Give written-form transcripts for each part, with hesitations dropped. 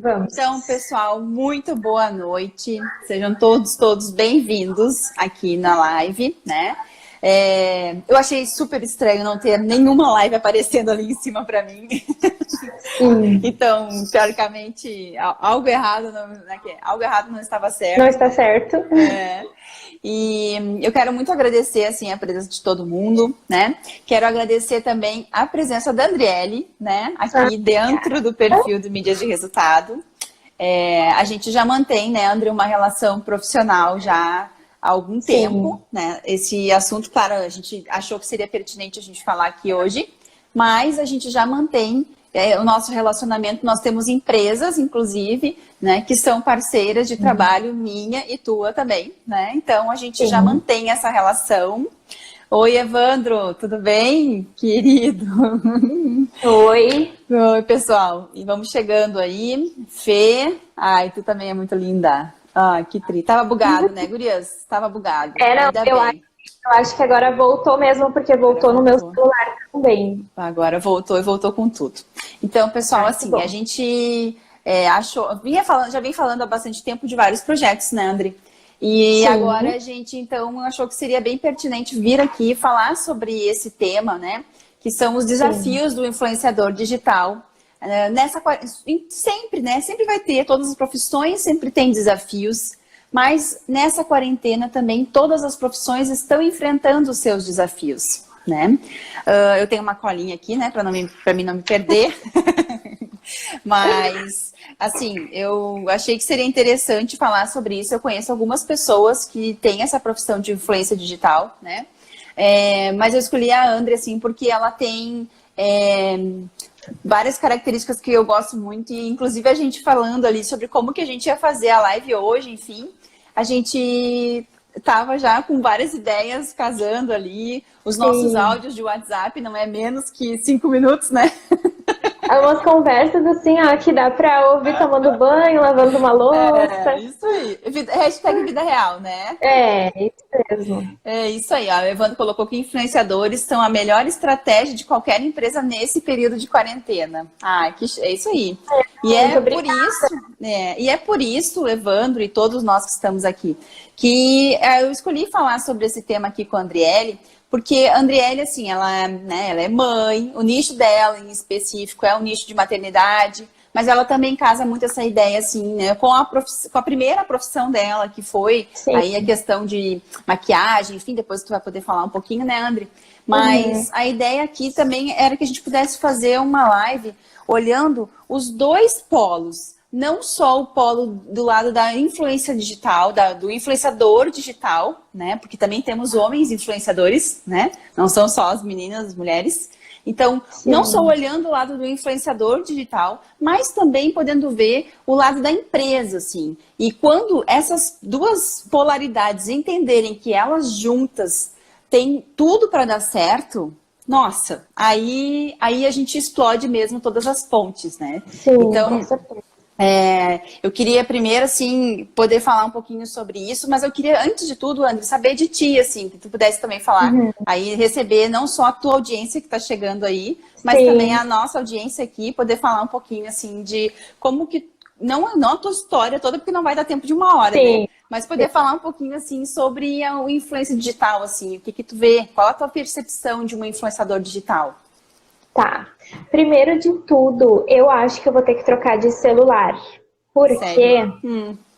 Vamos. Então, pessoal, muito boa noite. Sejam todos bem-vindos aqui na live, né? Eu achei super estranho não ter nenhuma live aparecendo ali em cima para mim. Sim. Então, teoricamente, algo errado não estava certo. Não está certo. E eu quero muito agradecer, assim, a presença de todo mundo, né? Quero agradecer também a presença da Andriele, né? Aqui dentro do perfil do Mídias de Resultado. A gente já mantém, né, André, uma relação profissional já há algum tempo, né? Esse assunto, claro, a gente achou que seria pertinente a gente falar aqui hoje, mas a gente já mantém o nosso relacionamento. Nós temos empresas, inclusive, né, que são parceiras de trabalho, minha e tua também, né? Então, a gente já mantém essa relação. Oi, Evandro, tudo bem, querido? Oi. Oi, pessoal. E vamos chegando aí. Fê. Ai, tu também é muito linda. Ai, que tri. Tava bugado, né, gurias? Tava bugado. Ainda bem. Eu acho que agora voltou mesmo, porque voltou no meu celular também. Agora voltou e voltou com tudo. Então, pessoal, assim, a gente já vem falando há bastante tempo de vários projetos, né, André? E agora a gente, então, achou que seria bem pertinente vir aqui falar sobre esse tema, né? Que são os desafios do influenciador digital. Sempre, né? Sempre vai ter, todas as profissões sempre tem desafios. Mas nessa quarentena também todas as profissões estão enfrentando os seus desafios, né? Eu tenho uma colinha aqui, né, para mim não me perder. Mas, assim, eu achei que seria interessante falar sobre isso. Eu conheço algumas pessoas que têm essa profissão de influência digital, né? Mas eu escolhi a André, assim, porque ela tem várias características que eu gosto muito, e inclusive a gente falando ali sobre como que a gente ia fazer a live hoje, enfim, a gente tava já com várias ideias casando ali, os nossos áudios de WhatsApp não é menos que 5 minutos, né? Umas conversas assim, ó, que dá pra ouvir tomando banho, lavando uma louça. Isso aí. Hashtag vida real, né? Isso mesmo. É isso aí, ó. O Evandro colocou que influenciadores são a melhor estratégia de qualquer empresa nesse período de quarentena. É isso aí. E é por isso, Evandro e todos nós que estamos aqui, que eu escolhi falar sobre esse tema aqui com a Andriele, porque a Andriele, assim, ela é mãe, o nicho dela em específico é o nicho de maternidade, mas ela também casa muito essa ideia, assim, né, com a primeira profissão dela, que foi aí a questão de maquiagem, enfim, depois tu vai poder falar um pouquinho, né, André? Mas a ideia aqui também era que a gente pudesse fazer uma live olhando os dois polos. Não só o polo do lado da influência digital, do influenciador digital, né? Porque também temos homens influenciadores, né? Não são só as meninas, as mulheres. Então, não só olhando o lado do influenciador digital, mas também podendo ver o lado da empresa, assim. E quando essas duas polaridades entenderem que elas juntas têm tudo para dar certo, nossa, aí a gente explode mesmo todas as pontes, né? Então, com certeza. Eu queria primeiro, assim, poder falar um pouquinho sobre isso, mas eu queria, antes de tudo, André, saber de ti, assim, que tu pudesse também falar, aí receber não só a tua audiência que está chegando aí, mas também a nossa audiência aqui, poder falar um pouquinho, assim, de como que, não a tua história toda, porque não vai dar tempo de uma hora, né? Mas poder falar um pouquinho, assim, sobre a influência digital, assim, o que tu vê, qual a tua percepção de um influenciador digital? Tá. Primeiro de tudo, eu acho que eu vou ter que trocar de celular. Por quê?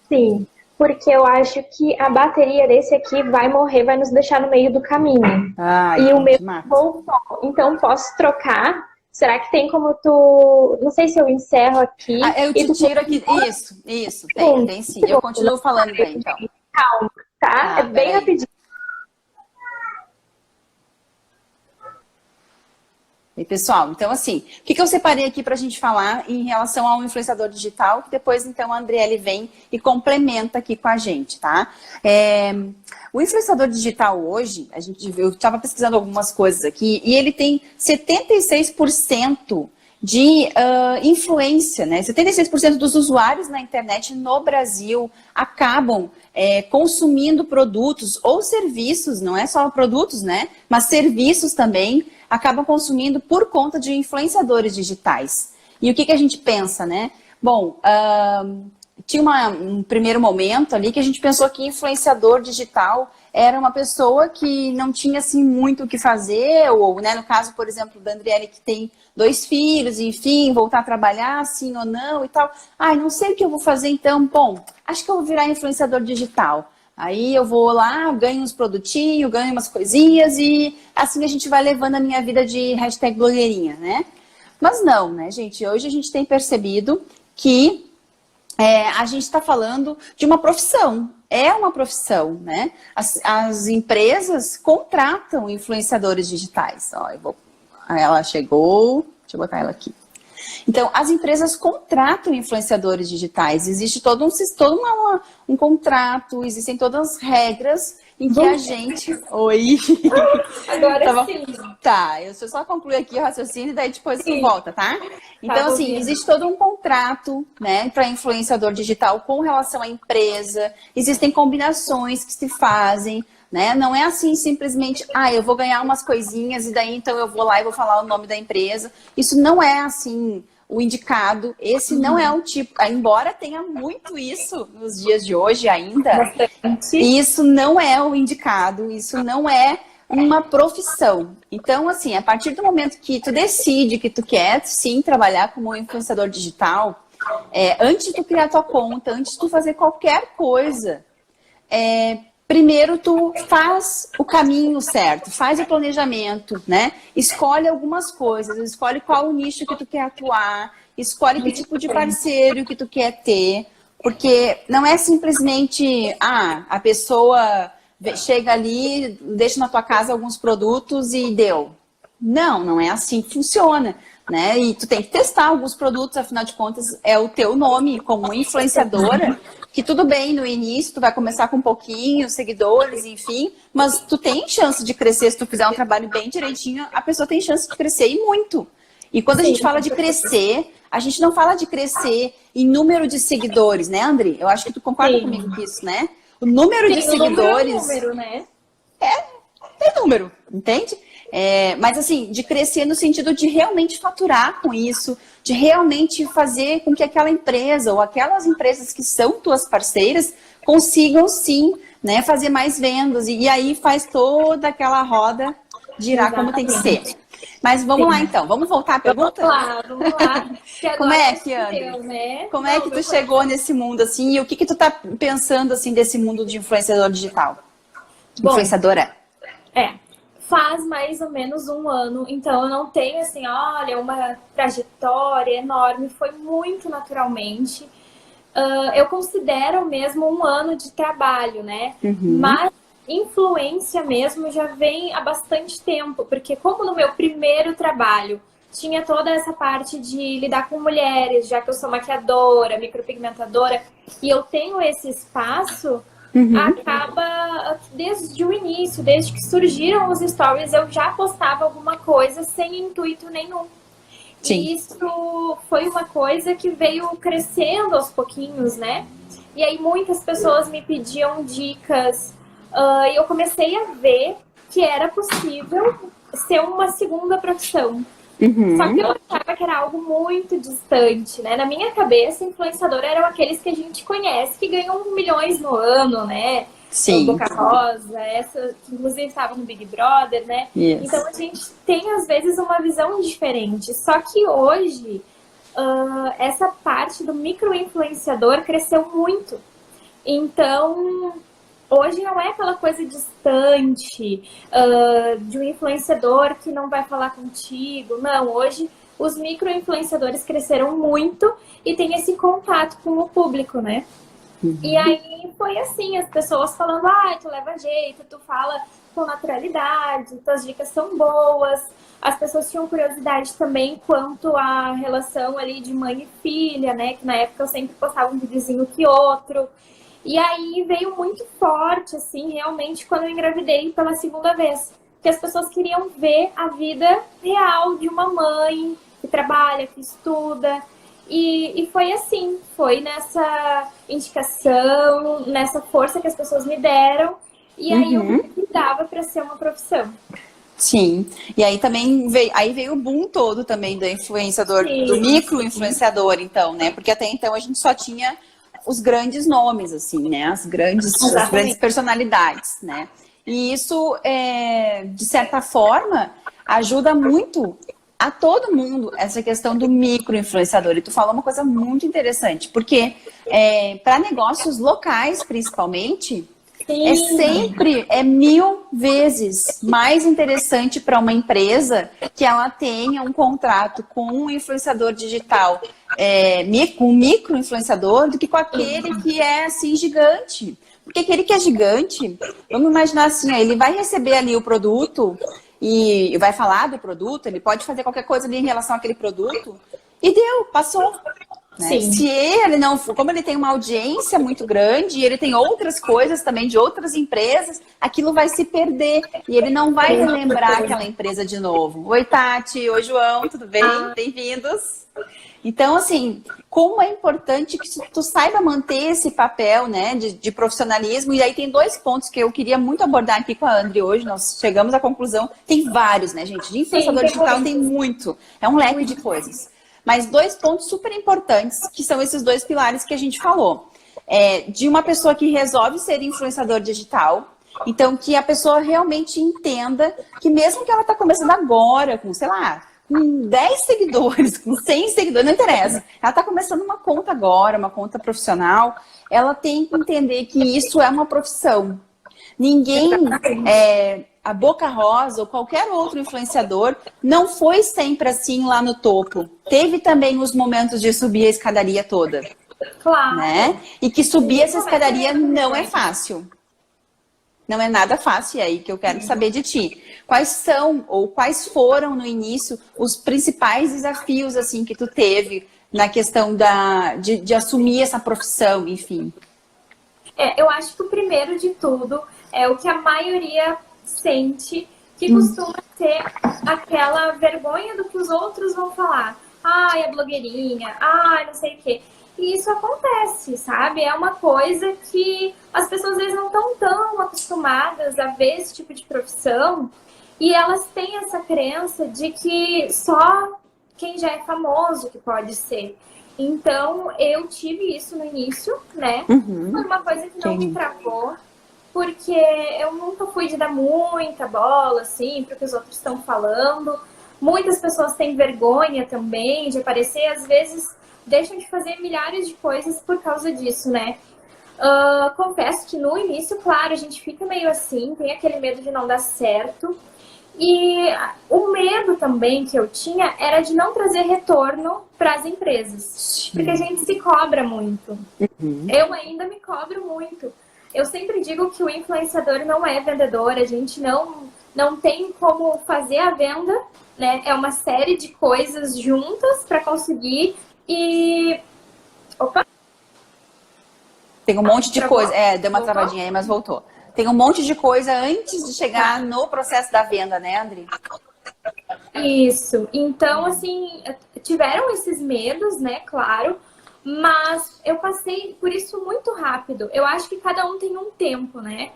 Sim. Porque eu acho que a bateria desse aqui vai morrer, vai nos deixar no meio do caminho. E o meu voltou. Então, posso trocar? Será que tem como tu... Não sei se eu encerro aqui. Eu te tiro aqui. Isso. Tem sim. Eu continuo falando bem, então. Calma, tá? É bem rapidinho. E pessoal, então assim, o que eu separei aqui para a gente falar em relação ao influenciador digital, que depois então a Andriele vem e complementa aqui com a gente, tá? O influenciador digital hoje, eu estava pesquisando algumas coisas aqui, e ele tem 76% de influência, né? 76% dos usuários na internet no Brasil acabam consumindo produtos ou serviços, não é só produtos, né? Mas serviços também, acabam consumindo por conta de influenciadores digitais. E o que a gente pensa, né? Bom, tinha um primeiro momento ali que a gente pensou que influenciador digital era uma pessoa que não tinha, assim, muito o que fazer, ou, né, no caso, por exemplo, da Andriele, que tem 2 filhos, enfim, voltar a trabalhar, sim ou não e tal. Ai, não sei o que eu vou fazer, então, bom, acho que eu vou virar influenciador digital. Aí eu vou lá, ganho uns produtinhos, ganho umas coisinhas e assim a gente vai levando a minha vida de hashtag blogueirinha, né? Mas não, né, gente? Hoje a gente tem percebido que a gente está falando de uma profissão. É uma profissão, né? As empresas contratam influenciadores digitais. Ó, ela chegou, deixa eu botar ela aqui. Então, as empresas contratam influenciadores digitais. Existe todo um contrato, existem todas as regras em que a gente... Oi! Agora sim. Tá, eu só concluir aqui o raciocínio e daí depois tu volta, tá? Então, assim, existe todo um contrato, né, para influenciador digital com relação à empresa. Existem combinações que se fazem, né? Não é assim simplesmente, eu vou ganhar umas coisinhas e daí então eu vou lá e vou falar o nome da empresa. Isso não é assim o indicado. Esse não é um tipo, embora tenha muito isso nos dias de hoje ainda, isso não é o indicado, isso não é uma profissão. Então, assim, a partir do momento que tu decide que tu quer, sim, trabalhar como influenciador digital, antes de tu criar tua conta, antes de tu fazer qualquer coisa, primeiro tu faz o caminho certo, faz o planejamento, né? Escolhe algumas coisas, escolhe qual o nicho que tu quer atuar, escolhe que tipo de parceiro que tu quer ter, porque não é simplesmente, a pessoa chega ali, deixa na tua casa alguns produtos e deu. Não é assim que funciona, né? E tu tem que testar alguns produtos, afinal de contas é o teu nome como influenciadora, que tudo bem, no início tu vai começar com um pouquinho, seguidores, enfim, mas tu tem chance de crescer se tu fizer um trabalho bem direitinho, a pessoa tem chance de crescer e muito. E quando a gente fala de crescer, a gente não fala de crescer em número de seguidores, né, Andri? Eu acho que tu concorda comigo com isso, né? O número de seguidores... Número, né? É número, entende? Mas assim, de crescer no sentido de realmente faturar com isso, de realmente fazer com que aquela empresa ou aquelas empresas que são tuas parceiras consigam sim, né, fazer mais vendas. E aí faz toda aquela roda girar como tem que ser. Mas vamos lá então, vamos voltar à pergunta? Vamos lá. Como é que, André? Né? Como é que tu chegou nesse mundo assim? E o que tu tá pensando assim desse mundo de influenciador digital? Influenciadora? Faz mais ou menos 1 ano, então eu não tenho assim, olha, uma trajetória enorme, foi muito naturalmente. Eu considero mesmo 1 ano de trabalho, né? Mas influência mesmo já vem há bastante tempo, porque como no meu primeiro trabalho tinha toda essa parte de lidar com mulheres, já que eu sou maquiadora, micropigmentadora, e eu tenho esse espaço, acaba desde o início, desde que surgiram os stories, eu já postava alguma coisa sem intuito nenhum. Sim. E isso foi uma coisa que veio crescendo aos pouquinhos, né? E aí muitas pessoas me pediam dicas, e eu comecei a ver que era possível ser uma segunda profissão. Só que eu achava que era algo muito distante, né? Na minha cabeça, influenciador eram aqueles que a gente conhece, que ganham milhões no ano, né? Sim. Boca Rosa, essa que inclusive estava no Big Brother, né? Yes. Então a gente tem, às vezes, uma visão diferente. Só que hoje, essa parte do micro-influenciador cresceu muito. Então... hoje não é aquela coisa distante de um influenciador que não vai falar contigo. Não, hoje os micro-influenciadores cresceram muito e tem esse contato com o público, né? E aí foi assim, as pessoas falando, tu leva jeito, tu fala com naturalidade, tuas dicas são boas. As pessoas tinham curiosidade também quanto à relação ali de mãe e filha, né? Que na época eu sempre postava um videozinho que outro. E aí veio muito forte, assim, realmente, quando eu engravidei pela 2ª vez. Que as pessoas queriam ver a vida real de uma mãe que trabalha, que estuda. E foi assim, foi nessa indicação, nessa força que as pessoas me deram. E aí eu me dava para ser uma profissão. Sim, e aí também veio o boom todo também do influenciador, sim, do micro-influenciador, então, né? Porque até então a gente só tinha os grandes nomes, assim, né? As grandes personalidades, né? E isso, de certa forma, ajuda muito a todo mundo essa questão do micro-influenciador. E tu falou uma coisa muito interessante, porque para negócios locais, principalmente, é 1000 vezes mais interessante para uma empresa que ela tenha um contrato com um influenciador digital, com um micro-influenciador, do que com aquele que é assim gigante. Porque aquele que é gigante, vamos imaginar assim, ele vai receber ali o produto e vai falar do produto, ele pode fazer qualquer coisa ali em relação àquele produto e deu, passou. Né? Se ele não for, como ele tem uma audiência muito grande e ele tem outras coisas também de outras empresas, aquilo vai se perder e ele não vai relembrar aquela empresa de novo. Oi, Tati. Oi, João. Tudo bem? Bem-vindos. Então, assim, como é importante que tu saiba manter esse papel, né, de profissionalismo. E aí tem 2 pontos que eu queria muito abordar aqui com a Andri hoje. Nós chegamos à conclusão. Tem vários, né, gente? De influenciador digital tem muito. É um leque de coisas. Mas 2 pontos super importantes, que são esses 2 pilares que a gente falou. De uma pessoa que resolve ser influenciador digital, então que a pessoa realmente entenda que mesmo que ela está começando agora, com, sei lá, com 10 seguidores, com 100 seguidores, não interessa. Ela está começando uma conta agora, uma conta profissional, ela tem que entender que isso é uma profissão. Ninguém, a Boca Rosa ou qualquer outro influenciador, não foi sempre assim lá no topo. Teve também os momentos de subir a escadaria toda. Claro. Né? E que subir essa escadaria não é fácil. Não é nada fácil, e é aí que eu quero saber de ti. Quais são, ou quais foram no início, os principais desafios assim que tu teve na questão de assumir essa profissão, enfim? Eu acho que o primeiro de tudo é o que a maioria sente, que costuma ser aquela vergonha do que os outros vão falar. Ai, a blogueirinha, ai, não sei o quê. E isso acontece, sabe? É uma coisa que as pessoas às vezes não estão tão acostumadas a ver esse tipo de profissão e elas têm essa crença de que só quem já é famoso que pode ser. Então, eu tive isso no início, né? Foi uma coisa que não me travou, porque eu nunca fui de dar muita bola, assim, para o que os outros estão falando. Muitas pessoas têm vergonha também de aparecer, às vezes deixam de fazer milhares de coisas por causa disso, né? Confesso que no início, claro, a gente fica meio assim, tem aquele medo de não dar certo. E o medo também que eu tinha era de não trazer retorno para as empresas. Porque a gente se cobra muito. Eu ainda me cobro muito. Eu sempre digo que o influenciador não é vendedor, a gente não tem como fazer a venda, né? É uma série de coisas juntas para conseguir e... Opa! Tem um monte de coisa. Deu uma travadinha aí, mas voltou. Tem um monte de coisa antes de chegar no processo da venda, né, Andri? Isso. Então, assim, tiveram esses medos, né, claro, mas eu passei por isso muito rápido. Eu acho que cada um tem um tempo, né?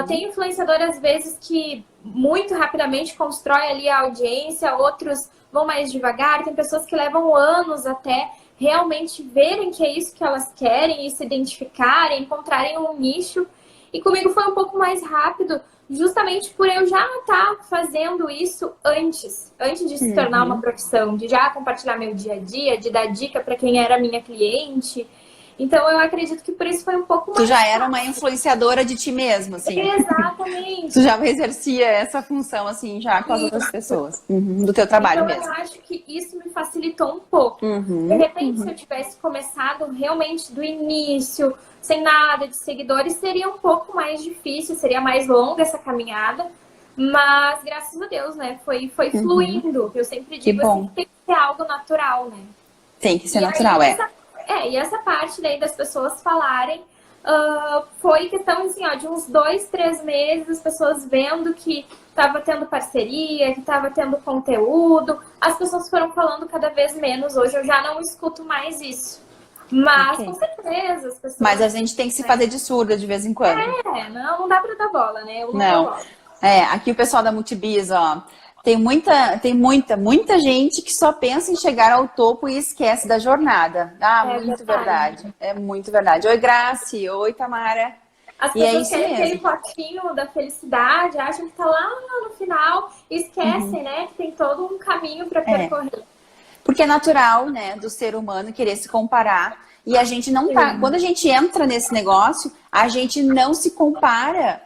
Tem influenciador, às vezes, que muito rapidamente constrói ali a audiência, outros vão mais devagar, tem pessoas que levam anos até realmente verem que é isso que elas querem e se identificarem, encontrarem um nicho. E comigo foi um pouco mais rápido, justamente por eu já estar fazendo isso antes de se tornar uma profissão, de já compartilhar meu dia a dia, de dar dica para quem era minha cliente. Então, eu acredito que por isso foi um pouco mais... Tu já era uma influenciadora de ti mesma, assim. Exatamente. Tu já exercia essa função, assim, já com as outras pessoas. Do teu trabalho então, mesmo. Eu acho que isso me facilitou um pouco. De repente, se eu tivesse começado realmente do início, sem nada de seguidores, seria um pouco mais difícil, seria mais longa essa caminhada. Mas, graças a Deus, né? Foi fluindo. Eu sempre digo assim, tem que ser algo natural, né? Tem que ser natural, e essa parte daí das pessoas falarem foi questão assim, ó, de uns 2, 3 meses, as pessoas vendo que estava tendo parceria, que estava tendo conteúdo. As pessoas foram falando cada vez menos. Hoje eu já não escuto mais isso. Mas, com certeza, as pessoas... Mas a gente tem que se fazer de surda de vez em quando. Não dá pra dar bola, né? Não. Aqui o pessoal da Multibis, ó. Tem muita gente que só pensa em chegar ao topo e esquece da jornada. Muito verdade. É muito verdade. Oi, Grace. Oi, Tamara. As pessoas querem aquele potinho da felicidade, acham que tá lá no final e esquecem, né? Que tem todo um caminho para percorrer. Porque é natural, né, do ser humano querer se comparar. E a gente não tá... Quando a gente entra nesse negócio, a gente não se compara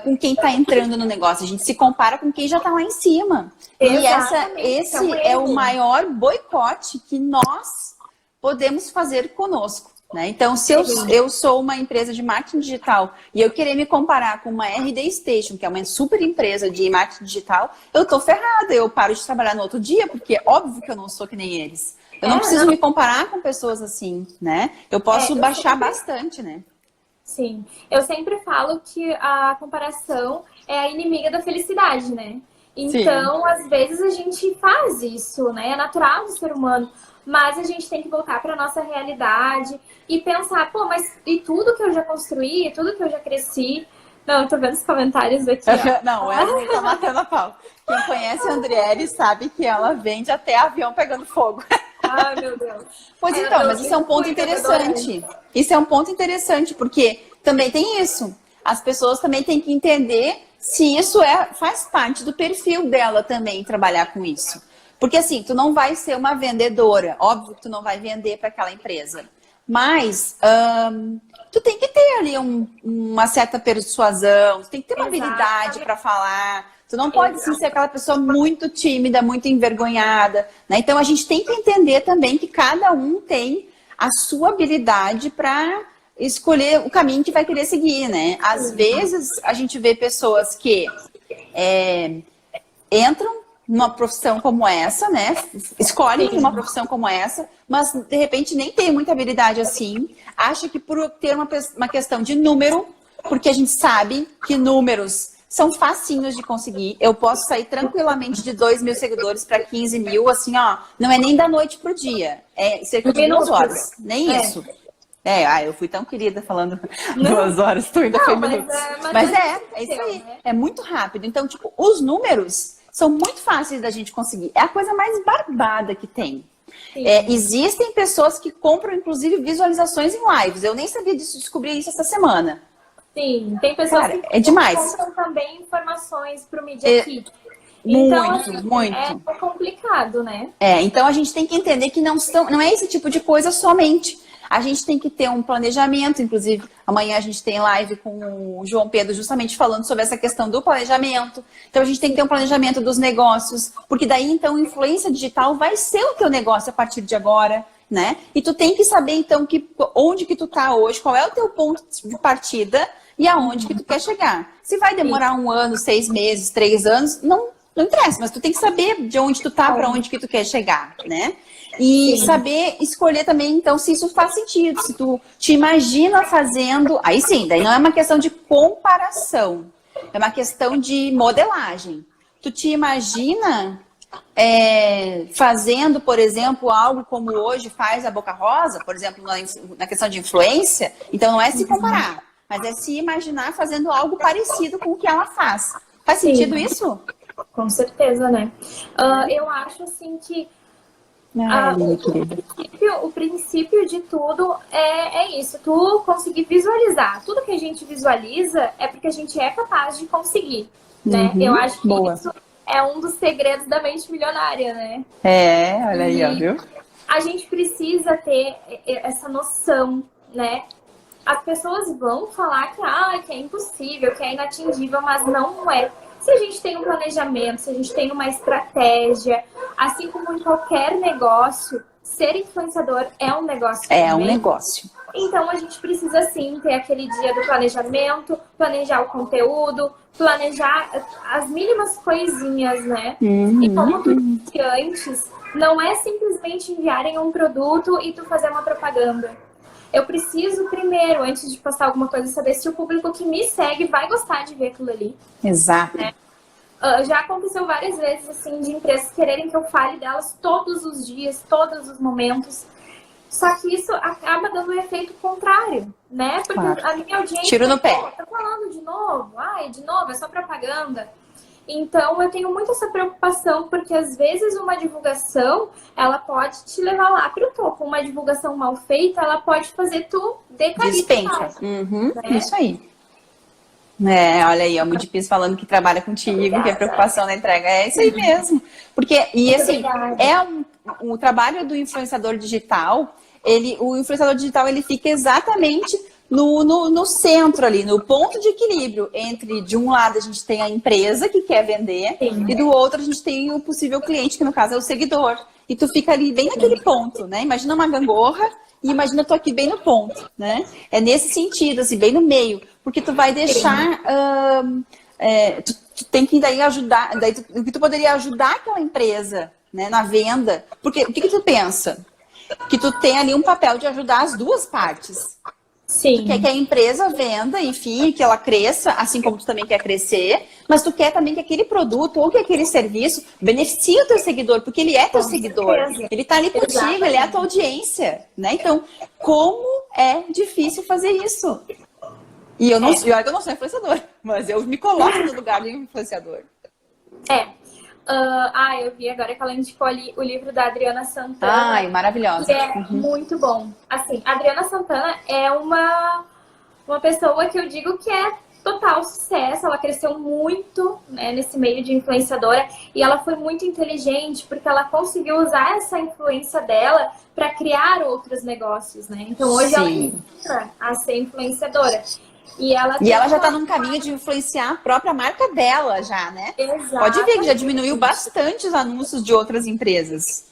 com quem está entrando no negócio, a gente se compara com quem já está lá em cima. Exatamente. E esse é o maior boicote que nós podemos fazer conosco, né? Então, se eu sou uma empresa de marketing digital e eu querer me comparar com uma RD Station, que é uma super empresa de marketing digital, eu tô ferrada, eu paro de trabalhar no outro dia, porque é óbvio que eu não sou que nem eles. Eu não preciso me comparar com pessoas assim, né? Eu posso baixar bastante, né? Sim, eu sempre falo que a comparação é a inimiga da felicidade, né? Então, às vezes a gente faz isso, né? É natural do ser humano, mas a gente tem que voltar para nossa realidade e pensar, pô, mas e tudo que eu já construí, tudo que eu já cresci? Não, eu tô vendo os comentários aqui, ó. Não, ela tá matando a pau. Quem conhece a Andriele sabe que ela vende até avião pegando fogo. Ai, meu Deus. Pois então, mas isso é um ponto interessante. Isso é um ponto interessante, porque também tem isso. As pessoas também têm que entender se isso faz parte do perfil dela também, trabalhar com isso. Porque assim, tu não vai ser uma vendedora. Óbvio que tu não vai vender para aquela empresa. Mas tu tem que ter ali uma certa persuasão, tu tem que ter uma habilidade para falar. Tu não pode sim, ser aquela pessoa muito tímida, muito envergonhada, né? Então a gente tem que entender também que cada um tem a sua habilidade para escolher o caminho que vai querer seguir, né? Às vezes a gente vê pessoas que entram numa profissão como essa, né? Escolhem uma profissão como essa, mas de repente nem tem muita habilidade assim. Acha que por ter uma questão de número, porque a gente sabe que números são facinhos de conseguir. Eu posso sair tranquilamente de 2.000 seguidores para 15 mil, assim, ó. Não é nem da noite pro dia. É cerca de 2 horas. Nem isso. Eu fui tão querida falando 2 horas, tu ainda foi minutos. Mas é isso aí. É muito rápido. Então, tipo, os números são muito fáceis da gente conseguir. É a coisa mais barbada que tem. Existem pessoas que compram, inclusive, visualizações em lives. Eu nem sabia disso, descobri isso essa semana. Sim, tem pessoas que compram também informações para o Media Kit. Então, muito. É complicado, né? Então a gente tem que entender que não é esse tipo de coisa somente. A gente tem que ter um planejamento, inclusive amanhã a gente tem live com o João Pedro justamente falando sobre essa questão do planejamento. Então a gente tem que ter um planejamento dos negócios, porque daí então influência digital vai ser o teu negócio a partir de agora, né? E tu tem que saber então onde que tu tá hoje, qual é o teu ponto de partida e aonde que tu quer chegar. Se vai demorar 1 ano, 6 meses, 3 anos, não interessa, mas tu tem que saber de onde tu tá, para onde que tu quer chegar, né? E saber escolher também, então, se isso faz sentido, se tu te imagina fazendo... Aí sim, daí não é uma questão de comparação, é uma questão de modelagem. Tu te imagina fazendo, por exemplo, algo como hoje faz a Boca Rosa, por exemplo, na questão de influência, então não é se comparar, mas é se imaginar fazendo algo parecido com o que ela faz. Faz sentido isso? Com certeza, né? Eu acho, assim, que o princípio de tudo é isso. Tu conseguir visualizar. Tudo que a gente visualiza é porque a gente é capaz de conseguir, né? Eu acho que isso é um dos segredos da mente milionária, né? Olha aí, ó, viu? A gente precisa ter essa noção, né? As pessoas vão falar que é impossível, que é inatingível, mas não é. Se a gente tem um planejamento, se a gente tem uma estratégia, assim como em qualquer negócio, ser influenciador é um negócio também. É um negócio. Então a gente precisa sim ter aquele dia do planejamento, planejar o conteúdo, planejar as mínimas coisinhas, né? E como tu disse antes, não é simplesmente enviarem um produto e tu fazer uma propaganda. Eu preciso primeiro, antes de postar alguma coisa, saber se o público que me segue vai gostar de ver aquilo ali. Exato. Né? Já aconteceu várias vezes, assim, de empresas quererem que eu fale delas todos os dias, todos os momentos. Só que isso acaba dando um efeito contrário, né? Porque a minha audiência... Tiro no pé. Tá falando de novo? ai, de novo, é só propaganda. Então, eu tenho muito essa preocupação, porque às vezes uma divulgação, ela pode te levar lá para o topo. Uma divulgação mal feita, ela pode fazer tu decair. Despenca. Né? Isso aí. Olha aí, o Mudipis falando que trabalha contigo, obrigada, que a preocupação na entrega é isso aí mesmo. Porque, e assim, o trabalho do influenciador digital, o influenciador digital, ele fica exatamente no centro ali, no ponto de equilíbrio entre, de um lado, a gente tem a empresa que quer vender, e do outro a gente tem o possível cliente, que no caso é o seguidor. E tu fica ali bem naquele ponto, né? Imagina uma gangorra e imagina tu aqui bem no ponto, né? É nesse sentido, assim, bem no meio. Porque tu vai deixar... tu tem que daí ajudar... o que tu poderia ajudar aquela empresa, né, na venda. Porque o que tu pensa? Que tu tem ali um papel de ajudar as duas partes. Sim. Tu quer que a empresa venda, enfim, que ela cresça, assim como tu também quer crescer, mas tu quer também que aquele produto ou que aquele serviço beneficie o teu seguidor, porque ele é teu seguidor. Ele tá ali contigo, ele é a tua audiência, né? Então, como é difícil fazer isso? E eu não sou influenciador, mas eu me coloco no lugar de influenciador. Eu vi agora que ela indicou ali o livro da Adriana Santana. Ai, maravilhosa. Que é muito bom. Assim, a Adriana Santana é uma pessoa que eu digo que é total sucesso. Ela cresceu muito, né, nesse meio de influenciadora. E ela foi muito inteligente porque ela conseguiu usar essa influência dela para criar outros negócios, né? Então hoje ela ensina a ser influenciadora. E ela já está num caminho de influenciar a própria marca dela já, né? Exato. Pode ver que já diminuiu bastante os anúncios de outras empresas.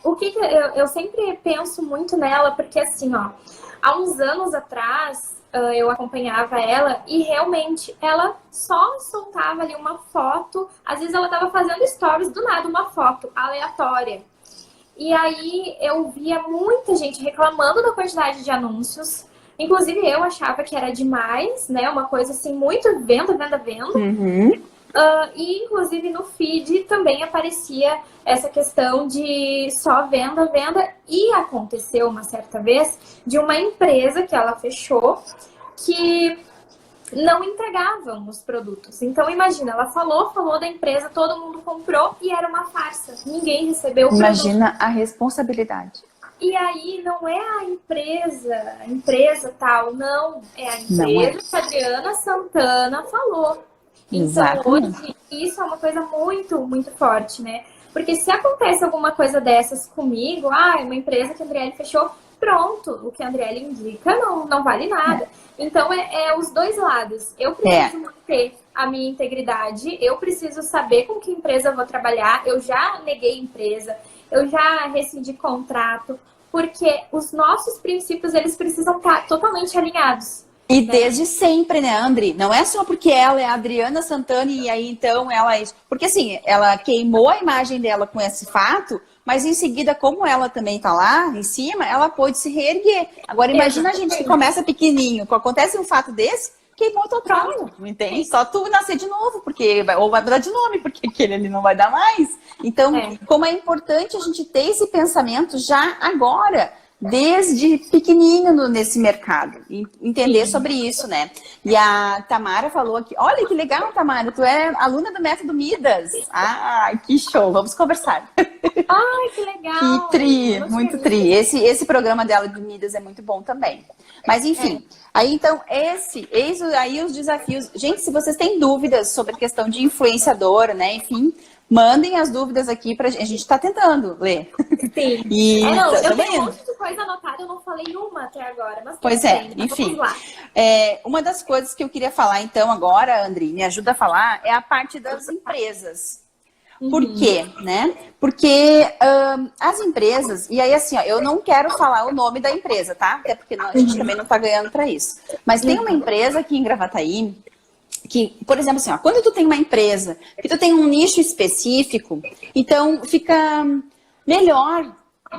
O que eu sempre penso muito nela, porque assim, ó, há uns anos atrás eu acompanhava ela e realmente ela só soltava ali uma foto, às vezes ela estava fazendo stories, do nada uma foto aleatória. E aí eu via muita gente reclamando da quantidade de anúncios. Inclusive, eu achava que era demais, né? Uma coisa assim, muito venda. E, inclusive, no feed também aparecia essa questão de só venda. E aconteceu uma certa vez de uma empresa que ela fechou que não entregavam os produtos. Então, imagina, ela falou da empresa, todo mundo comprou e era uma farsa. Ninguém recebeu o produto. Imagina a responsabilidade. E aí não é a empresa tal, não. É a empresa que a Adriana Santana falou. Então, hoje, isso é uma coisa muito, muito forte, né? Porque se acontece alguma coisa dessas comigo, uma empresa que a Andriele fechou, pronto, o que a Andriele indica não vale nada. Então, é os dois lados. Eu preciso manter a minha integridade, eu preciso saber com que empresa eu vou trabalhar, eu já neguei empresa, eu já rescindi contrato, porque os nossos princípios, eles precisam estar totalmente alinhados. E desde sempre, né, Andri? Não é só porque ela é a Adriana Santana e aí então ela é isso. Porque assim, ela queimou a imagem dela com esse fato, mas em seguida, como ela também tá lá em cima, ela pôde se reerguer. Agora imagina a gente que começa pequenininho, acontece um fato desse, queimou total, entende? Só tu nascer de novo, ou vai mudar de nome, porque aquele ali não vai dar mais. Então, como é importante a gente ter esse pensamento já agora, desde pequenininho nesse mercado, e entender sobre isso, né? E a Tamara falou aqui, olha que legal, Tamara, tu é aluna do Método Midas. Ai, que show, vamos conversar. Ai, que legal. Que tri, muito tri. Esse programa dela de Midas é muito bom também. Mas enfim, aí então, eis aí os desafios. Gente, se vocês têm dúvidas sobre a questão de influenciadora, né, enfim, mandem as dúvidas aqui pra gente. A gente tá tentando ler. Sim. Eu tenho um monte de coisa anotada, eu não falei uma até agora. Mas pois enfim. Vamos lá. Uma das coisas que eu queria falar então agora, Andri, me ajuda a falar, é a parte das empresas. Por quê, né? Porque as empresas, e aí assim, ó, eu não quero falar o nome da empresa, tá? Até porque a gente também não tá ganhando para isso. Mas tem uma empresa aqui em Gravataí, que, por exemplo, assim, ó, quando tu tem uma empresa, que tu tem um nicho específico, então fica melhor,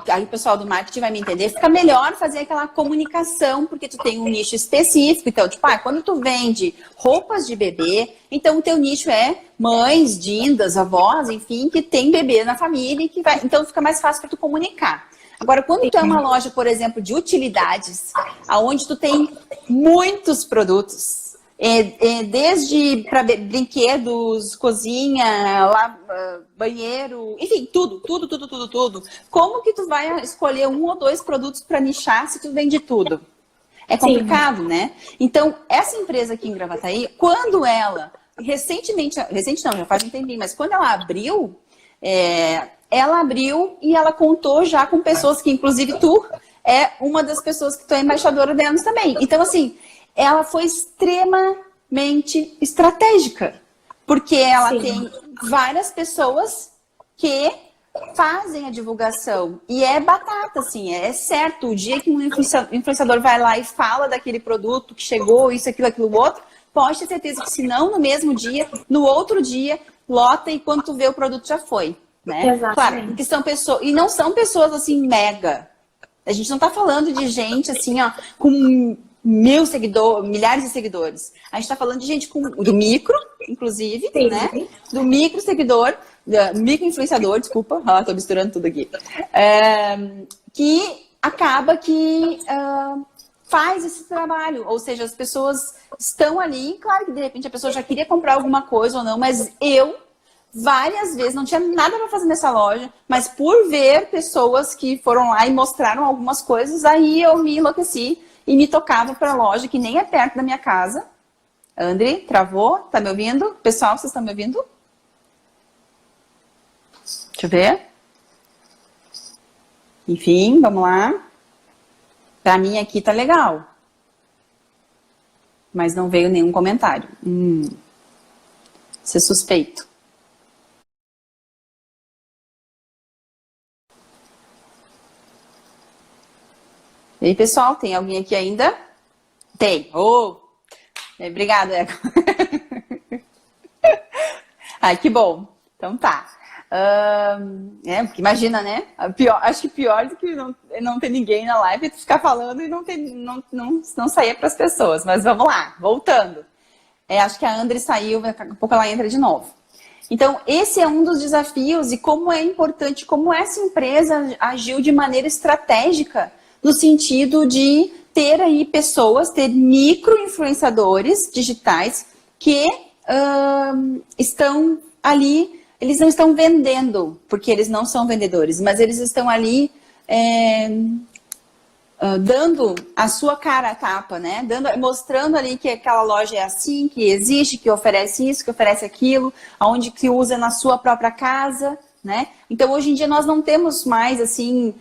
aí o pessoal do marketing vai me entender, fica melhor fazer aquela comunicação, porque tu tem um nicho específico. Então, tipo, quando tu vende roupas de bebê, então o teu nicho é mães, dindas, avós, enfim, que tem bebê na família, e então fica mais fácil para tu comunicar. Agora, quando tu é uma loja, por exemplo, de utilidades, aonde tu tem muitos produtos, desde para brinquedos, cozinha, banheiro, enfim, tudo. Como que tu vai escolher um ou dois produtos para nichar se tu vende tudo? É complicado, né? Então, essa empresa aqui em Gravataí, quando ela, recente não, já faz um tempinho, mas quando ela abriu e ela contou já com pessoas que, inclusive tu, é uma das pessoas que tu é embaixadora delas também. Então, assim, ela foi extremamente estratégica, porque ela tem várias pessoas que fazem a divulgação. E é batata, assim, é certo. O dia que um influenciador vai lá e fala daquele produto que chegou, isso, aquilo, outro, pode ter certeza que se não no mesmo dia, no outro dia, lota e quando tu vê o produto já foi. Né? Exatamente. Claro, porque são pessoas, e não são pessoas assim mega. A gente não tá falando de gente assim, ó, com milhares de seguidores. A gente tá falando de gente do micro, inclusive, né? Do micro seguidor, micro influenciador, desculpa, tô misturando tudo aqui. Que acaba que faz esse trabalho, ou seja, as pessoas estão ali, claro que de repente a pessoa já queria comprar alguma coisa ou não, mas várias vezes, não tinha nada para fazer nessa loja, mas por ver pessoas que foram lá e mostraram algumas coisas, aí eu me enlouqueci e me tocava para a loja, que nem é perto da minha casa. André, travou? Tá me ouvindo? Pessoal, vocês estão me ouvindo? Deixa eu ver. Enfim, vamos lá. Para mim aqui tá legal. Mas não veio nenhum comentário. Ser suspeito. E aí, pessoal, tem alguém aqui ainda? Tem. Obrigada, Eco. Ai, que bom. Então tá. Porque imagina, né? Acho que pior do que não ter ninguém na live é tu ficar falando e não sair para as pessoas. Mas vamos lá, voltando. Acho que a André saiu, daqui a pouco ela entra de novo. Então, esse é um dos desafios e como é importante, como essa empresa agiu de maneira estratégica no sentido de ter aí pessoas, ter micro-influenciadores digitais que estão ali, eles não estão vendendo, porque eles não são vendedores, mas eles estão ali dando a sua cara a tapa, né? Mostrando ali que aquela loja é assim, que existe, que oferece isso, que oferece aquilo, aonde que usa na sua própria casa, né? Então, hoje em dia, nós não temos mais, assim...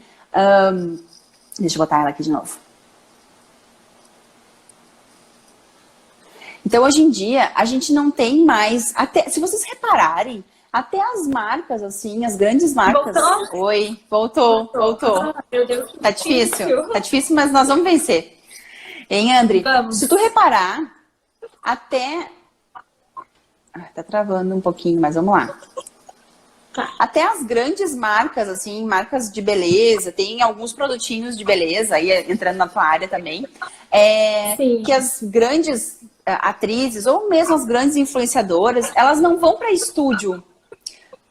Deixa eu botar ela aqui de novo. Então, hoje em dia, a gente não tem mais... se vocês repararem, até as marcas, assim, as grandes marcas... Voltou? Oi, voltou. Meu Deus, Tá difícil, mas nós vamos vencer. Hein, André? Vamos. Se tu reparar, até... tá travando um pouquinho, mas vamos lá. Até as grandes marcas, assim, marcas de beleza, tem alguns produtinhos de beleza, aí entrando na tua área também, que as grandes atrizes, ou mesmo as grandes influenciadoras, elas não vão para estúdio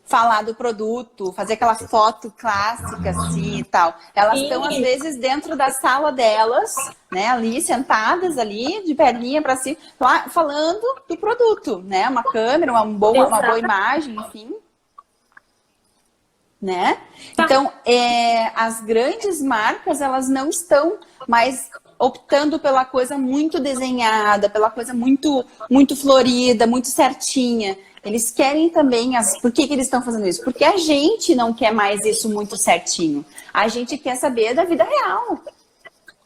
falar do produto, fazer aquela foto clássica, assim, e tal. Elas estão, às vezes, dentro da sala delas, né, ali, sentadas ali, de perninha para cima, falando do produto, né, uma câmera, uma boa imagem, enfim. Né? Então, as grandes marcas, elas não estão mais optando pela coisa muito desenhada, pela coisa muito, muito florida, muito certinha. Eles querem também... Por que eles estão fazendo isso? Porque a gente não quer mais isso muito certinho. A gente quer saber da vida real.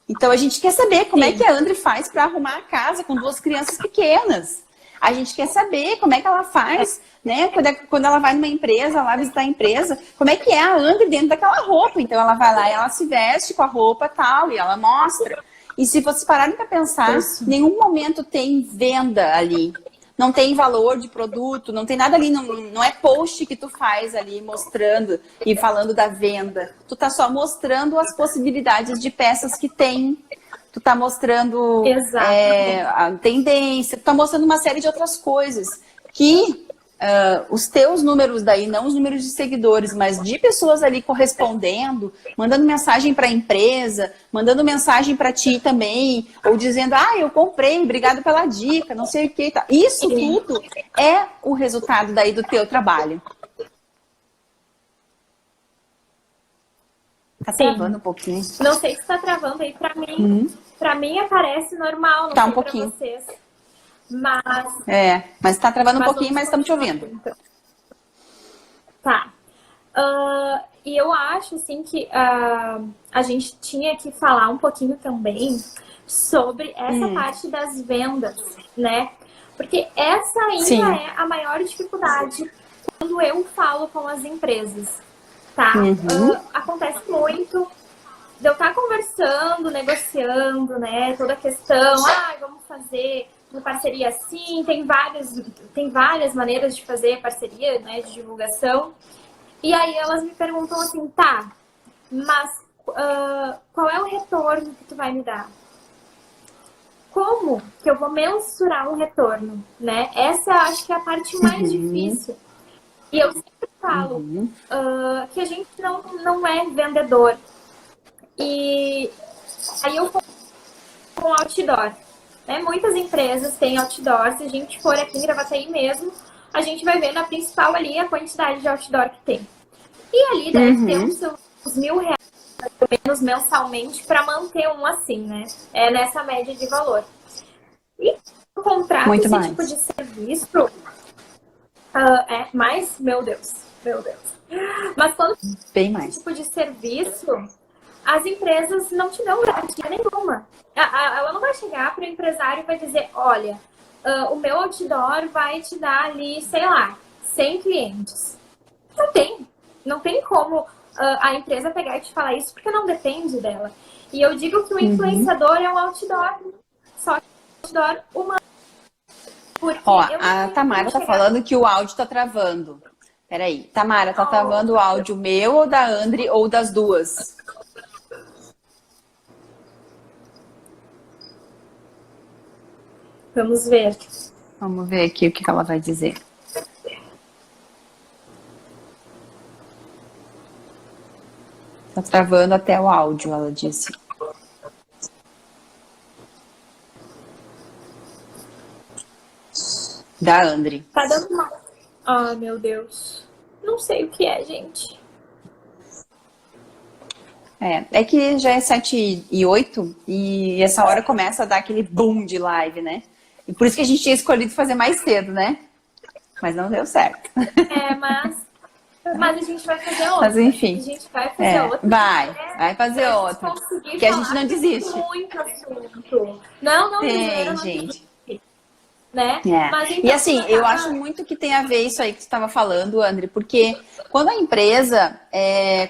Então, a gente quer saber como é que a André faz para arrumar a casa com 2 crianças pequenas. A gente quer saber como é que ela faz, né? Quando ela vai numa empresa, lá visitar a empresa, como é que é a André dentro daquela roupa. Então, ela vai lá e ela se veste com a roupa tal, e ela mostra. E se vocês pararem para pensar, em nenhum momento tem venda ali. Não tem valor de produto, não tem nada ali, não é post que tu faz ali mostrando e falando da venda. Tu tá só mostrando as possibilidades de peças que tem. Tu tá mostrando a tendência, tu tá mostrando uma série de outras coisas que os teus números daí, não os números de seguidores, mas de pessoas ali correspondendo, mandando mensagem para a empresa, mandando mensagem para ti também, ou dizendo, eu comprei, obrigado pela dica, não sei o que. Tá. Isso tudo é o resultado daí do teu trabalho. Tá travando um pouquinho. Não sei se tá travando aí pra mim. Pra mim aparece normal, não tá sei um pouquinho. pra vocês. Mas... mas tá travando um pouquinho, mas estamos te ouvindo. Então. Tá. E eu acho, assim, que a gente tinha que falar um pouquinho também sobre essa parte das vendas, né? Porque essa ainda é a maior dificuldade quando eu falo com as empresas, tá? Acontece muito de eu estar conversando, negociando, né? Toda a questão, vamos fazer uma parceria assim, tem várias maneiras de fazer parceria, né? De divulgação. E aí elas me perguntam assim, tá, mas qual é o retorno que tu vai me dar? Como que eu vou mensurar um retorno, né? Essa acho que é a parte mais difícil. E eu sempre falo que a gente não é vendedor. E aí eu vou com outdoor. Né? Muitas empresas têm outdoor. Se a gente for aqui em Gravataí mesmo, a gente vai ver na principal ali a quantidade de outdoor que tem. E ali deve ter uns R$1.000, pelo menos mensalmente, para manter um assim, né? É nessa média de valor. E o contrato, muito esse mais. tipo de serviço, mais, meu Deus. Mas quando bem mais. Esse tipo de serviço, as empresas não te dão garantia nenhuma. Ela não vai chegar para o empresário e vai dizer, olha, o meu outdoor vai te dar ali, sei lá, 100 clientes. Não tem como a empresa pegar e te falar isso, porque não depende dela. E eu digo que o influenciador é um outdoor, só que outdoor humano. A Tamara tá falando que o áudio tá travando. Peraí, Tamara, tá travando o áudio meu ou da Andri ou das duas? Vamos ver. Vamos ver aqui o que ela vai dizer. Tá travando até o áudio, ela disse. Da Andri. Tá dando mal. Meu Deus. Não sei o que é, gente. É que já é 7h08 e essa hora começa a dar aquele boom de live, né? E por isso que a gente tinha escolhido fazer mais cedo, né? Mas não deu certo. Mas a gente vai fazer outra. Mas enfim. A gente vai fazer outra. Vai fazer outra. Que a gente não desiste. Muito assunto. Não, gente. Né? Mas, então, e assim, eu acho muito que tem a ver isso aí que você estava falando, André, porque quando a empresa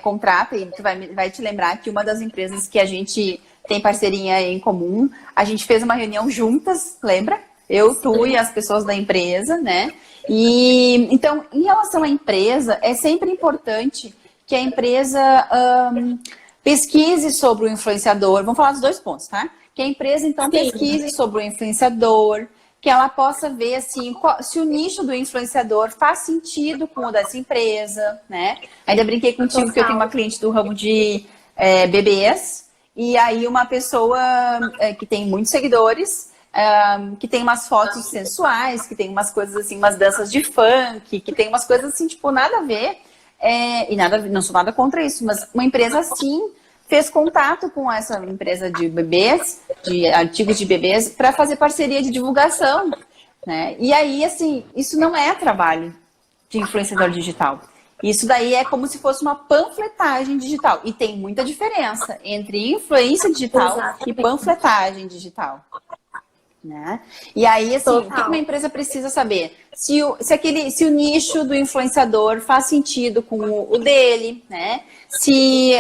contrata, e tu vai te lembrar que uma das empresas que a gente tem parceria em comum, a gente fez uma reunião juntas, lembra? Eu, tu e as pessoas da empresa, né? E então, em relação à empresa, é sempre importante que a empresa pesquise sobre o influenciador. Vamos falar dos dois pontos, tá? Que a empresa, então, pesquise sobre o influenciador, que ela possa ver assim, se o nicho do influenciador faz sentido com o dessa empresa, né? Ainda brinquei contigo que eu tenho uma cliente do ramo de bebês, e aí uma pessoa que tem muitos seguidores, que tem umas fotos sensuais, que tem umas coisas assim, umas danças de funk, que tem umas coisas assim, tipo, nada a ver, não sou nada contra isso, mas uma empresa assim fez contato com essa empresa de bebês, de artigos de bebês, para fazer parceria de divulgação, né? E aí, assim, isso não é trabalho de influenciador digital. Isso daí é como se fosse uma panfletagem digital. E tem muita diferença entre influência digital e panfletagem digital. Né? E aí, assim, o que uma empresa precisa saber? Se o nicho do influenciador faz sentido com o dele, né? Se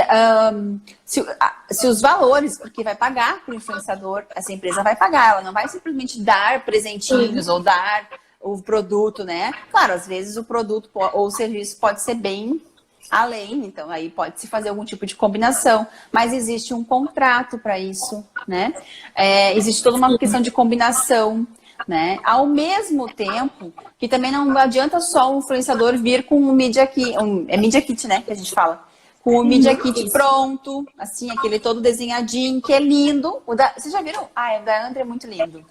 os valores, porque vai pagar para o influenciador, essa empresa vai pagar, ela não vai simplesmente dar presentinhos ou dar o produto, né? Claro, às vezes o produto ou o serviço pode ser bem além, então aí pode-se fazer algum tipo de combinação, mas existe um contrato para isso, né? Existe toda uma questão de combinação. né? Ao mesmo tempo que também não adianta só o influenciador vir com um Media Kit, é Media Kit, né, que a gente fala, com o Media Kit pronto, assim, aquele todo desenhadinho, que é lindo. Vocês já viram? Ah, o da André é muito lindo.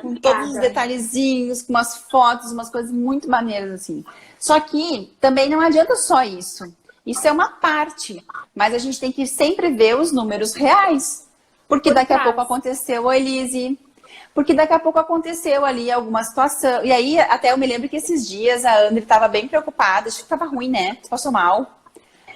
Com todos os detalhezinhos, com umas fotos, umas coisas muito maneiras, assim. Só que também não adianta só isso. Isso é uma parte, mas a gente tem que sempre ver os números reais. Porque daqui a pouco aconteceu, Elise, porque daqui a pouco aconteceu ali alguma situação. E aí, até eu me lembro que esses dias a André estava bem preocupada, acho que estava ruim, né? Passou mal.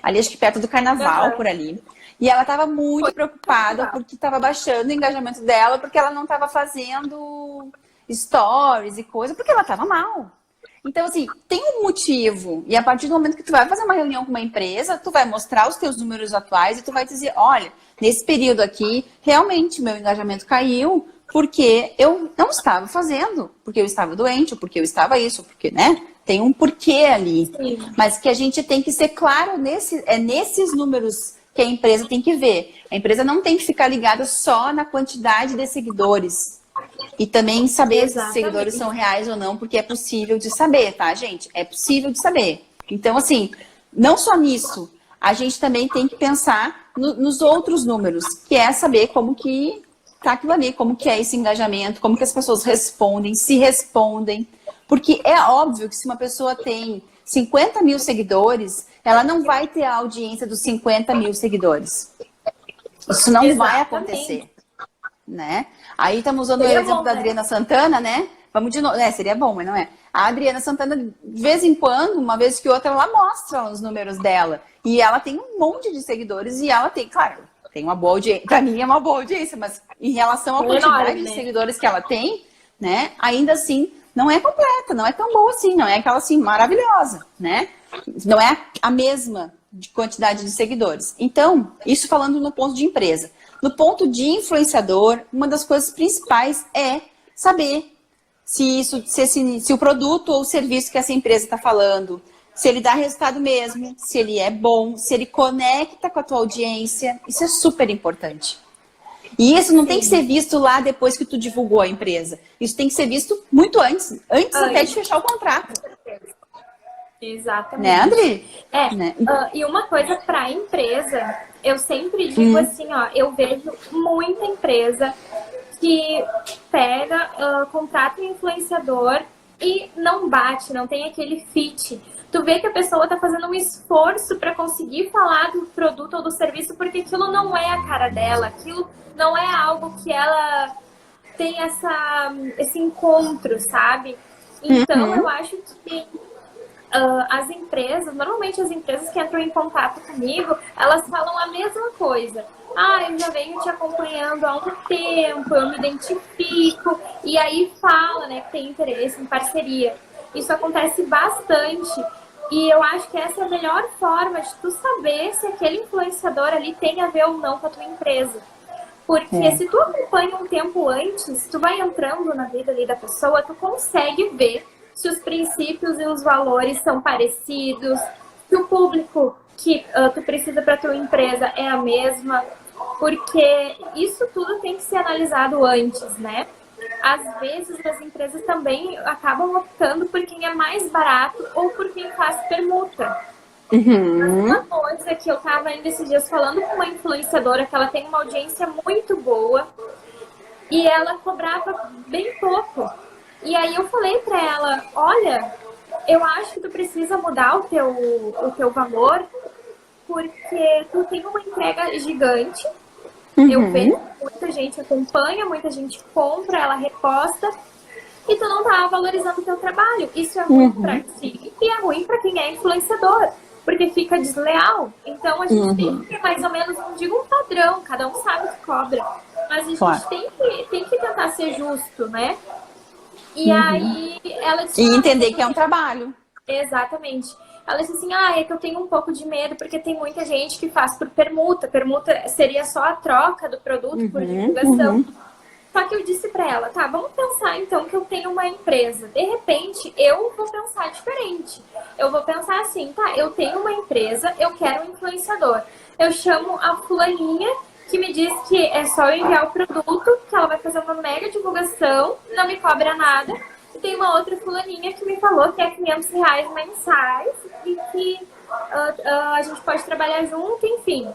Ali, acho que perto do carnaval, por ali. E ela estava muito preocupada porque estava baixando o engajamento dela, porque ela não estava fazendo stories e coisa, porque ela estava mal. Então, assim, tem um motivo. E a partir do momento que tu vai fazer uma reunião com uma empresa, tu vai mostrar os teus números atuais e tu vai dizer, olha, nesse período aqui, realmente meu engajamento caiu porque eu não estava fazendo, porque eu estava doente, ou porque eu estava isso, porque, né? Tem um porquê ali. Sim. Mas que a gente tem que ser claro nesses números que a empresa tem que ver. A empresa não tem que ficar ligada só na quantidade de seguidores. E também saber se os seguidores são reais ou não, porque é possível de saber, tá, gente? É possível de saber. Então, assim, não só nisso, a gente também tem que pensar nos outros números, que é saber como que tá aquilo ali, como que é esse engajamento, como que as pessoas respondem, se respondem. Porque é óbvio que se uma pessoa tem 50 mil seguidores, ela não vai ter a audiência dos 50 mil seguidores. Isso não vai acontecer, né? Aí estamos usando o exemplo da Adriana Santana, né? Vamos de novo. Seria bom, mas não é. A Adriana Santana, de vez em quando, uma vez que outra, ela mostra os números dela. E ela tem um monte de seguidores e ela tem, claro, tem uma boa audiência. Pra mim é uma boa audiência, mas em relação à quantidade de seguidores que ela tem, né? Ainda assim, não é completa, não é tão boa assim, não é aquela assim maravilhosa, né? Não é a mesma de quantidade de seguidores. Então, isso falando no ponto de empresa. No ponto de influenciador, uma das coisas principais é saber se o produto ou o serviço que essa empresa está falando, se ele dá resultado mesmo, se ele é bom, se ele conecta com a tua audiência. Isso é super importante. E isso não tem que ser visto lá depois que tu divulgou a empresa. Isso tem que ser visto muito antes até de fechar o contrato. Exatamente. Né, André? Né? E uma coisa para a empresa, eu sempre digo assim, ó, eu vejo muita empresa que pega, contrata um influenciador e não bate, não tem aquele fit. Tu vê que a pessoa tá fazendo um esforço para conseguir falar do produto ou do serviço, porque aquilo não é a cara dela, aquilo não é algo que ela tem esse encontro, sabe? Então, eu acho que as empresas, normalmente as empresas que entram em contato comigo, elas falam a mesma coisa. Eu já venho te acompanhando há um tempo, eu me identifico, e aí fala, né, que tem interesse em parceria. Isso acontece bastante, e eu acho que essa é a melhor forma de tu saber se aquele influenciador ali tem a ver ou não com a tua empresa. Porque se tu acompanha um tempo antes, tu vai entrando na vida ali da pessoa, tu consegue ver se os princípios e os valores são parecidos, se o público que tu precisa para tua empresa é a mesma, porque isso tudo tem que ser analisado antes, né? Às vezes as empresas também acabam optando por quem é mais barato ou por quem faz permuta. Uma coisa que eu tava ainda esses dias falando com uma influenciadora, que ela tem uma audiência muito boa e ela cobrava bem pouco. E aí eu falei pra ela, olha, eu acho que tu precisa mudar o teu valor, porque tu tem uma entrega gigante. Eu vejo que muita gente acompanha, muita gente compra, ela reposta, e tu não tá valorizando o teu trabalho. Isso é ruim pra ti e é ruim pra quem é influenciador, porque fica desleal. Então a gente tem que ter mais ou menos, não digo um padrão, cada um sabe o que cobra, mas a gente tem que tentar ser justo, né? E aí ela disse, e entender que é um trabalho. Exatamente. Ela disse assim, é que eu tenho um pouco de medo, porque tem muita gente que faz por permuta. Permuta seria só a troca do produto por divulgação. Só que eu disse pra ela, tá, vamos pensar então que eu tenho uma empresa. De repente, eu vou pensar diferente. Eu vou pensar assim, tá, eu tenho uma empresa, eu quero um influenciador. Eu chamo a fulaninha que me diz que é só eu enviar o produto, que ela vai fazer uma mega divulgação, não me cobra nada. E tem uma outra fulaninha que me falou que é R$ 500 mensais e que a gente pode trabalhar junto, enfim.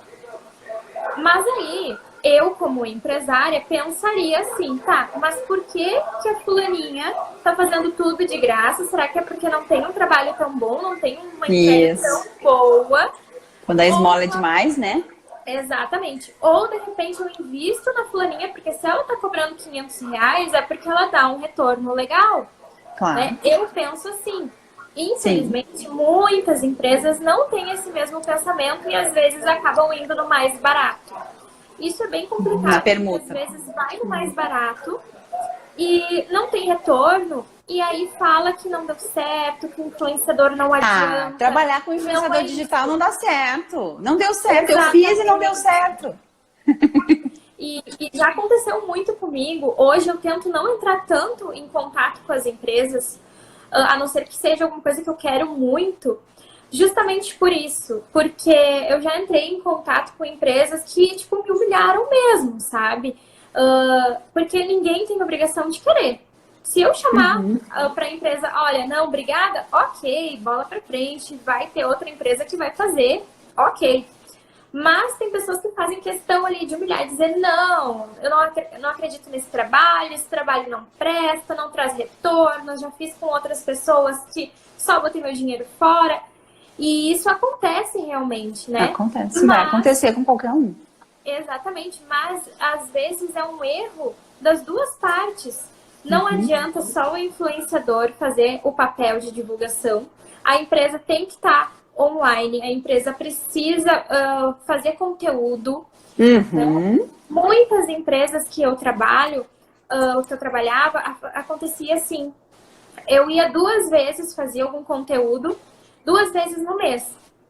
Mas aí, eu como empresária pensaria assim, tá, mas por que a fulaninha tá fazendo tudo de graça? Será que é porque não tem um trabalho tão bom, não tem uma entrega tão boa? Quando a esmola é demais, né? Exatamente. Ou, de repente, eu invisto na fulaninha, porque se ela tá cobrando R$ 500, é porque ela dá um retorno legal. Claro. Né? Eu penso assim. Infelizmente, muitas empresas não têm esse mesmo pensamento e, às vezes, acabam indo no mais barato. Isso é bem complicado. Na permuta. Às vezes, vai no mais barato e não tem retorno. E aí fala que não deu certo, que o influenciador não adianta. Trabalhar com influenciador digital não dá certo. Não deu certo. Exatamente. Eu fiz e não deu certo. E já aconteceu muito comigo. Hoje eu tento não entrar tanto em contato com as empresas, a não ser que seja alguma coisa que eu quero muito, justamente por isso. Porque eu já entrei em contato com empresas que, tipo, me humilharam mesmo, sabe? Porque ninguém tem obrigação de querer. Se eu chamar para a empresa, olha, não, obrigada, ok, bola para frente, vai ter outra empresa que vai fazer, ok. Mas tem pessoas que fazem questão ali de humilhar, dizer, não, eu não acredito nesse trabalho, esse trabalho não presta, não traz retorno, já fiz com outras pessoas que só botei meu dinheiro fora. E isso acontece realmente, né? Acontece, vai acontecer com qualquer um. Exatamente, mas às vezes é um erro das duas partes. Não adianta só o influenciador fazer o papel de divulgação. A empresa tem que estar online, a empresa precisa fazer conteúdo. Né? Muitas empresas que eu trabalho, que eu trabalhava, acontecia assim. Eu ia 2 vezes fazer algum conteúdo, 2 vezes no mês.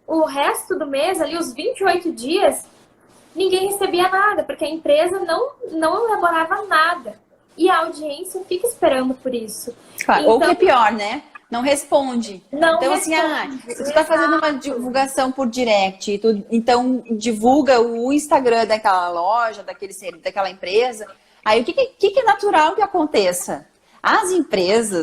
O resto do mês, ali os 28 dias, ninguém recebia nada, porque a empresa não elaborava nada. E a audiência fica esperando por isso. Claro, então, ou o que é pior, né? Não responde. Então, responde, assim, se tu tá fazendo uma divulgação por direct, então divulga o Instagram daquela loja, daquela empresa, aí o que é natural que aconteça?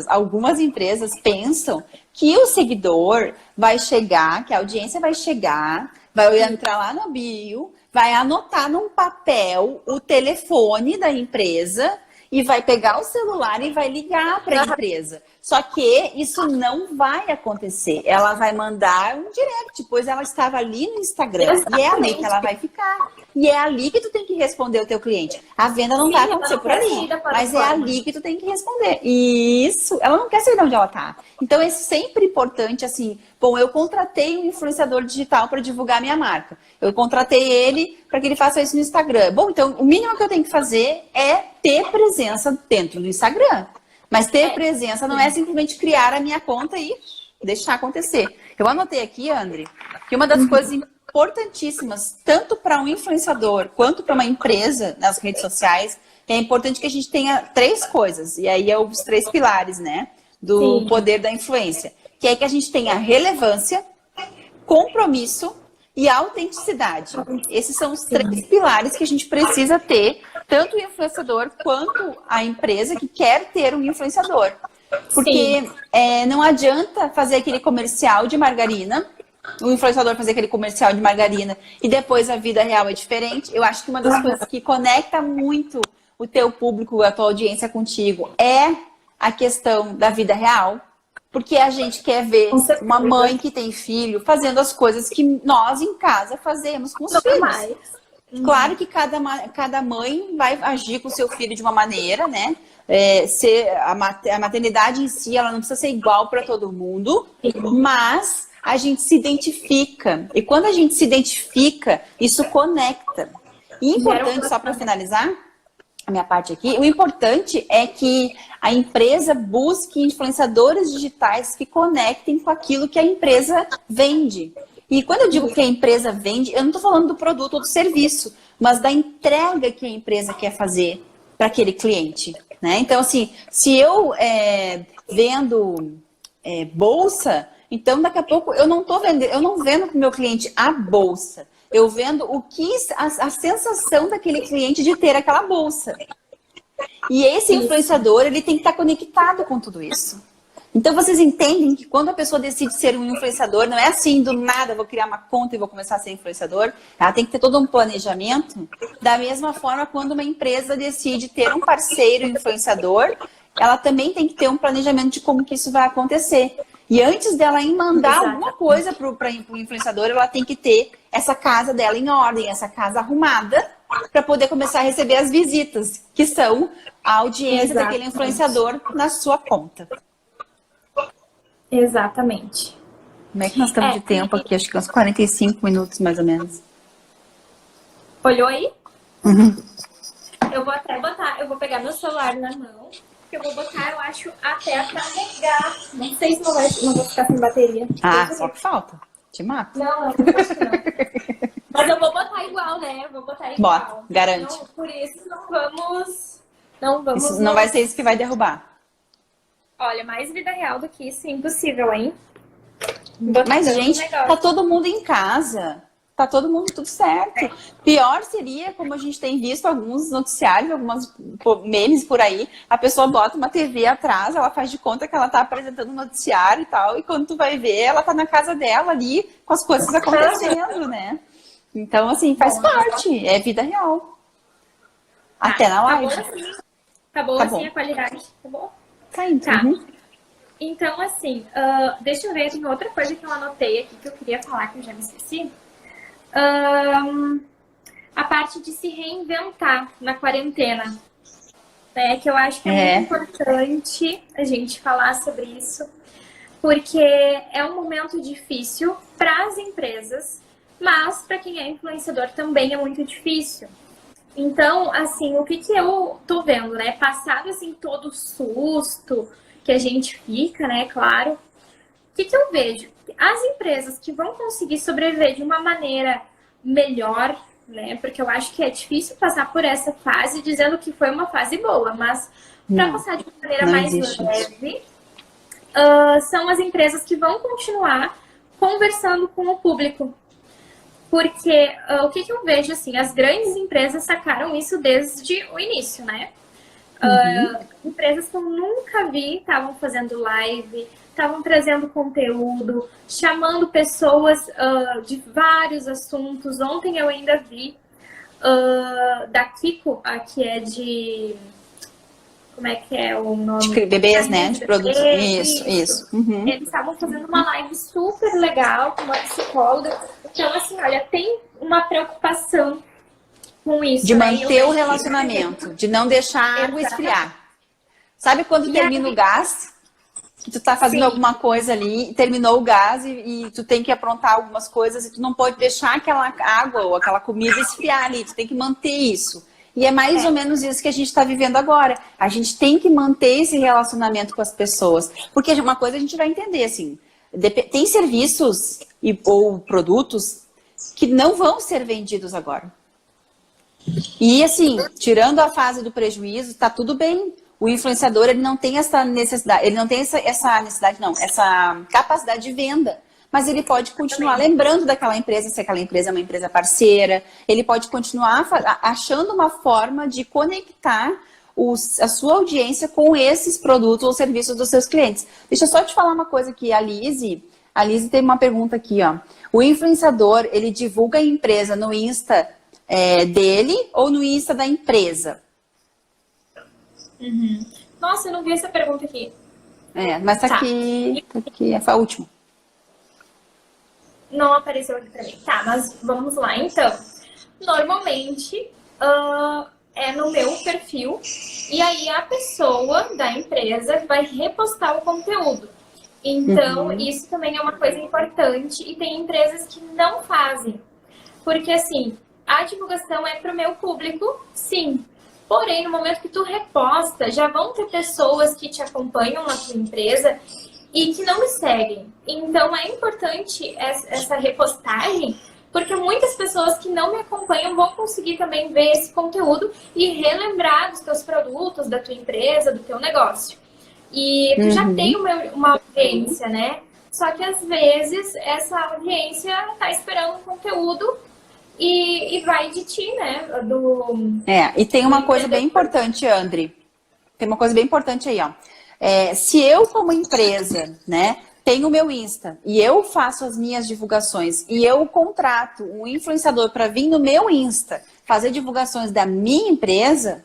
Algumas empresas pensam que o seguidor vai chegar, que a audiência vai chegar, vai entrar lá no bio, vai anotar num papel o telefone da empresa e vai pegar o celular e vai ligar para a empresa. Só que isso não vai acontecer. Ela vai mandar um direct, pois ela estava ali no Instagram. Exatamente. E é ali que ela vai ficar. E é ali que tu tem que responder o teu cliente. A venda não vai acontecer por ali, mas é ali que tu tem que responder. Isso, ela não quer saber de onde ela tá. Então é sempre importante, assim, bom, eu contratei um influenciador digital para divulgar minha marca. Eu contratei ele para que ele faça isso no Instagram. Bom, então o mínimo que eu tenho que fazer é ter presença dentro do Instagram. Mas ter presença não é simplesmente criar a minha conta e deixar acontecer. Eu anotei aqui, André, que uma das coisas importantíssimas, tanto para um influenciador quanto para uma empresa nas redes sociais, é importante que a gente tenha 3 coisas. E aí é os 3 pilares, né, do poder da influência. Que é que a gente tenha relevância, compromisso e autenticidade. Esses são os 3 pilares que a gente precisa ter, tanto o influenciador quanto a empresa que quer ter um influenciador. Porque não adianta fazer aquele comercial de margarina, o influenciador fazer aquele comercial de margarina e depois a vida real é diferente. Eu acho que uma das coisas que conecta muito o teu público, a tua audiência contigo, é a questão da vida real. Porque a gente quer ver uma mãe que tem filho fazendo as coisas que nós em casa fazemos com os filhos. Claro que cada mãe vai agir com o seu filho de uma maneira, né? A maternidade em si, ela não precisa ser igual para todo mundo, mas a gente se identifica. E quando a gente se identifica, isso conecta. E importante, só para finalizar a minha parte aqui, o importante é que a empresa busque influenciadores digitais que conectem com aquilo que a empresa vende. E quando eu digo que a empresa vende, eu não estou falando do produto ou do serviço, mas da entrega que a empresa quer fazer para aquele cliente. Né? Então, assim, se eu vendo bolsa, então daqui a pouco eu não vendo para o meu cliente a bolsa. Eu vendo a sensação daquele cliente de ter aquela bolsa. E esse influenciador, ele tem que estar conectado com tudo isso. Então, vocês entendem que quando a pessoa decide ser um influenciador, não é assim, do nada, vou criar uma conta e vou começar a ser influenciador. Ela tem que ter todo um planejamento. Da mesma forma, quando uma empresa decide ter um parceiro influenciador, ela também tem que ter um planejamento de como que isso vai acontecer. E antes dela mandar alguma coisa para o influenciador, ela tem que ter essa casa dela em ordem, essa casa arrumada, para poder começar a receber as visitas, que são a audiência daquele influenciador na sua conta. Exatamente. Como é que nós estamos de tempo aqui? Acho que uns 45 minutos, mais ou menos. Olhou aí? Uhum. Eu vou até botar, eu vou pegar meu celular na mão, que eu vou botar, eu acho, até pra carregar. Não sei se não vou ficar sem bateria. Só que falta. Te mato. Não acho que não. Mas eu vou botar igual, né? Eu vou botar igual. Bota, garante. Então, por isso não vamos... Isso não vai ser isso que vai derrubar. Olha, mais vida real do que isso, impossível, hein? Mas, gente, tá todo mundo em casa. Tá todo mundo tudo certo. Pior seria, como a gente tem visto alguns noticiários, algumas memes por aí, a pessoa bota uma TV atrás, ela faz de conta que ela tá apresentando um noticiário e tal, e quando tu vai ver, ela tá na casa dela ali, com as coisas acontecendo, né? Então, assim, faz parte. É vida real. Até na live. Tá boa assim a qualidade? Tá bom? Tá indo. Tá. Então, assim, deixa eu ver, tem outra coisa que eu anotei aqui que eu queria falar, que eu já me esqueci. A parte de se reinventar na quarentena. Né, que eu acho que é muito importante a gente falar sobre isso, porque é um momento difícil para as empresas, mas para quem é influenciador também é muito difícil. Então, assim, o que eu tô vendo, né? Passado, assim, todo o susto que a gente fica, né? Claro. O que eu vejo? As empresas que vão conseguir sobreviver de uma maneira melhor, né? Porque eu acho que é difícil passar por essa fase dizendo que foi uma fase boa, mas para passar de uma maneira mais leve, são as empresas que vão continuar conversando com o público. Porque o que eu vejo, assim, as grandes empresas sacaram isso desde o início, né? Empresas que eu nunca vi estavam fazendo live, estavam trazendo conteúdo, chamando pessoas de vários assuntos. Ontem eu ainda vi da Kiko, que é de... Como é que é o nome? De bebês, né? De produtos. Isso. Eles estavam fazendo uma live super legal com uma psicóloga. Então, assim, olha, tem uma preocupação com isso. De manter o relacionamento, de não deixar a água esfriar. Sabe quando termina o gás? Que tu tá fazendo alguma coisa ali, terminou o gás e tu tem que aprontar algumas coisas e tu não pode deixar aquela água ou aquela comida esfriar ali. Tu tem que manter isso. E é mais ou menos isso que a gente está vivendo agora. A gente tem que manter esse relacionamento com as pessoas. Porque uma coisa a gente vai entender, assim, tem serviços ou produtos que não vão ser vendidos agora. E assim, tirando a fase do prejuízo, tá tudo bem. O influenciador, ele não tem essa necessidade, ele não tem essa capacidade de venda. Mas ele pode continuar lembrando daquela empresa, se aquela empresa é uma empresa parceira. Ele pode continuar achando uma forma de conectar a sua audiência com esses produtos ou serviços dos seus clientes. Deixa eu só te falar uma coisa aqui. A Lise tem uma pergunta aqui, ó. O influenciador, ele divulga a empresa no Insta dele ou no Insta da empresa? Nossa, eu não vi essa pergunta aqui. Mas tá aqui, foi a última. Não apareceu aqui pra mim. Tá, mas vamos lá, então. Normalmente, é no meu perfil. E aí, a pessoa da empresa vai repostar o conteúdo. Então, isso também é uma coisa importante. E tem empresas que não fazem. Porque, assim, a divulgação é pro meu público, sim. Porém, no momento que tu reposta, já vão ter pessoas que te acompanham na tua empresa e que não me seguem. Então, é importante essa repostagem, porque muitas pessoas que não me acompanham vão conseguir também ver esse conteúdo e relembrar dos teus produtos, da tua empresa, do teu negócio. E tu já tem uma audiência, né? Só que, às vezes, essa audiência tá esperando um conteúdo E vai de ti, né? E tem uma coisa bem importante, Andri. Tem uma coisa bem importante aí, ó. Se eu, como empresa, né, tenho o meu Insta e eu faço as minhas divulgações e eu contrato um influenciador para vir no meu Insta fazer divulgações da minha empresa,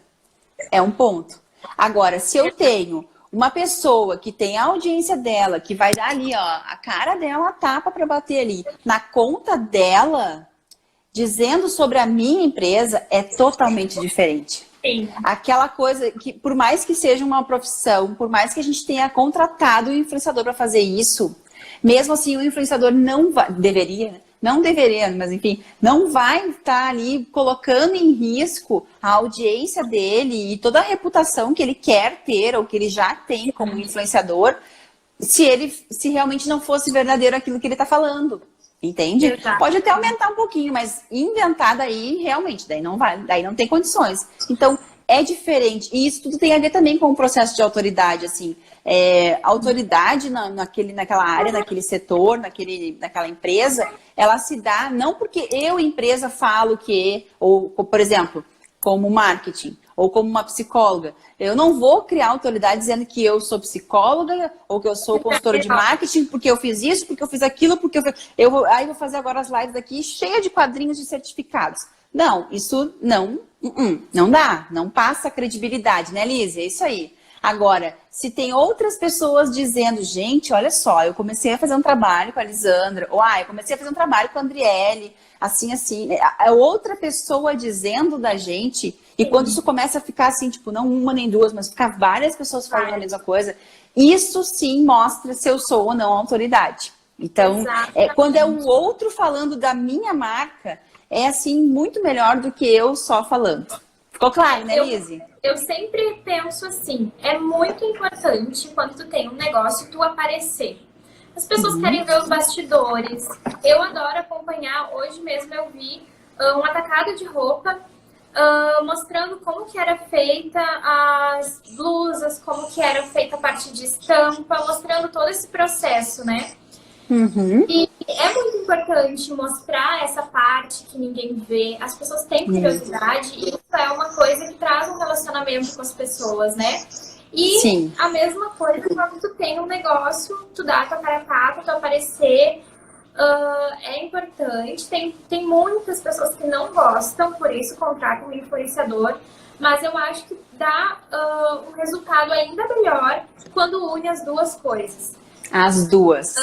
é um ponto. Agora, se eu tenho uma pessoa que tem a audiência dela, que vai dar ali, ó, a cara dela, a tapa para bater ali, na conta dela, dizendo sobre a minha empresa, é totalmente diferente. Sim. Aquela coisa que, por mais que seja uma profissão, por mais que a gente tenha contratado o influenciador para fazer isso, mesmo assim o influenciador não deveria, mas enfim, não vai estar ali colocando em risco a audiência dele e toda a reputação que ele quer ter ou que ele já tem como influenciador, se realmente não fosse verdadeiro aquilo que ele está falando. Entende? Exato. Pode até aumentar um pouquinho, mas inventar daí, realmente, daí não vai, daí não tem condições. Então, é diferente. E isso tudo tem a ver também com o processo de autoridade, assim. Autoridade naquela área, naquele setor, naquela empresa, ela se dá, não porque eu, empresa, falo que, ou, por exemplo, como marketing, ou como uma psicóloga. Eu não vou criar autoridade dizendo que eu sou psicóloga ou que eu sou consultora de marketing porque eu fiz isso, porque eu fiz aquilo, porque aí vou fazer agora as lives aqui cheia de quadrinhos de certificados. Não, isso não dá, não passa credibilidade, né, Liz? É isso aí. Agora, se tem outras pessoas dizendo, gente, olha só, eu comecei a fazer um trabalho com a Lisandra, ou eu comecei a fazer um trabalho com a Andriele, assim, é outra pessoa dizendo da gente, e quando isso começa a ficar assim, tipo, não uma nem duas, mas ficar várias pessoas falando a mesma coisa, isso sim mostra se eu sou ou não autoridade. Então, quando é o outro falando da minha marca, é assim, muito melhor do que eu só falando. Ficou claro, né, Lizzy? Eu sempre penso assim, é muito importante quando tu tem um negócio, tu aparecer. As pessoas querem ver os bastidores. Eu adoro acompanhar, hoje mesmo eu vi um atacado de roupa mostrando como que era feita as blusas, como que era feita a parte de estampa, mostrando todo esse processo, né? E é muito importante mostrar essa parte que ninguém vê. As pessoas têm curiosidade e isso é uma coisa que traz um relacionamento com as pessoas, né? E a mesma coisa quando tu tem um negócio, tu dá a tua cara a tapa, tu aparecer, é importante. Tem muitas pessoas que não gostam, por isso contratam um influenciador, mas eu acho que dá um resultado ainda melhor quando une as duas coisas. As duas.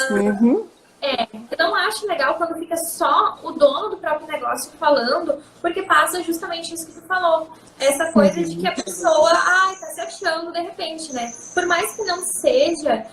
Eu não acho legal quando fica só o dono do próprio negócio falando, porque passa justamente isso que tu falou. Essa coisa de que a pessoa, tá se achando de repente, né? Por mais que não seja,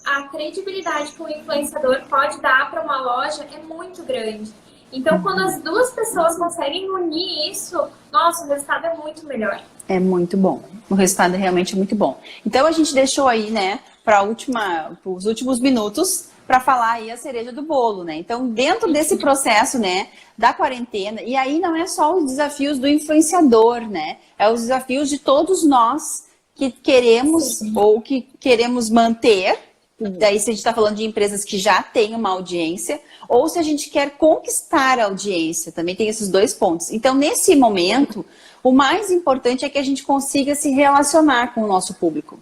a credibilidade que o influenciador pode dar para uma loja é muito grande. Então, quando as duas pessoas conseguem unir isso, nossa, o resultado é muito melhor. É muito bom. O resultado é realmente muito bom. Então, a gente deixou aí, né, para os últimos minutos, para falar aí a cereja do bolo, né? Então, dentro desse processo, né, da quarentena, e aí não é só os desafios do influenciador, né? É os desafios de todos nós que queremos ou que queremos manter. Daí, se a gente está falando de empresas que já têm uma audiência, ou se a gente quer conquistar a audiência, também tem esses dois pontos. Então, nesse momento, o mais importante é que a gente consiga se relacionar com o nosso público.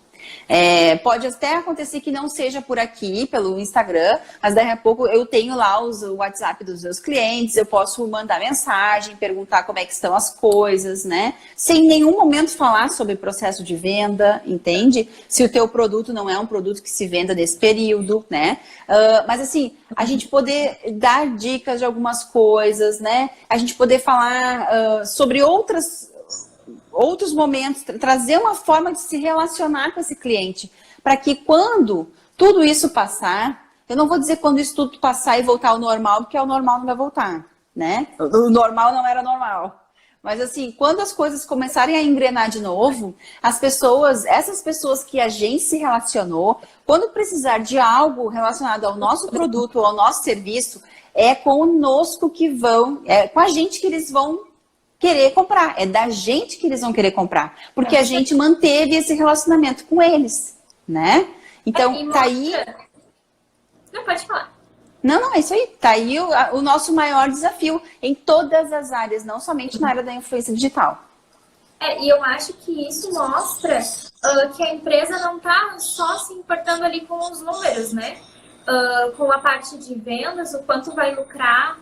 Pode até acontecer que não seja por aqui, pelo Instagram, mas daqui a pouco eu tenho lá o WhatsApp dos meus clientes, eu posso mandar mensagem, perguntar como é que estão as coisas, né? Sem em nenhum momento falar sobre processo de venda, entende? Se o teu produto não é um produto que se venda nesse período, né? Mas assim, a gente poder dar dicas de algumas coisas, né? A gente poder falar sobre outros momentos, trazer uma forma de se relacionar com esse cliente, para que quando tudo isso passar, eu não vou dizer quando isso tudo passar e voltar ao normal, porque o normal não vai voltar, né? O normal não era normal. Mas assim, quando as coisas começarem a engrenar de novo, essas pessoas que a gente se relacionou, quando precisar de algo relacionado ao nosso produto ou ao nosso serviço, é conosco que com a gente que eles vão querer comprar, é da gente que eles vão querer comprar, porque a gente manteve esse relacionamento com eles, né? Então, tá aí... Não, pode falar. Não, é isso aí. Tá aí o nosso maior desafio em todas as áreas, não somente na área da influência digital. E eu acho que isso mostra que a empresa não está só se importando ali com os números, né? Com a parte de vendas, o quanto vai lucrar.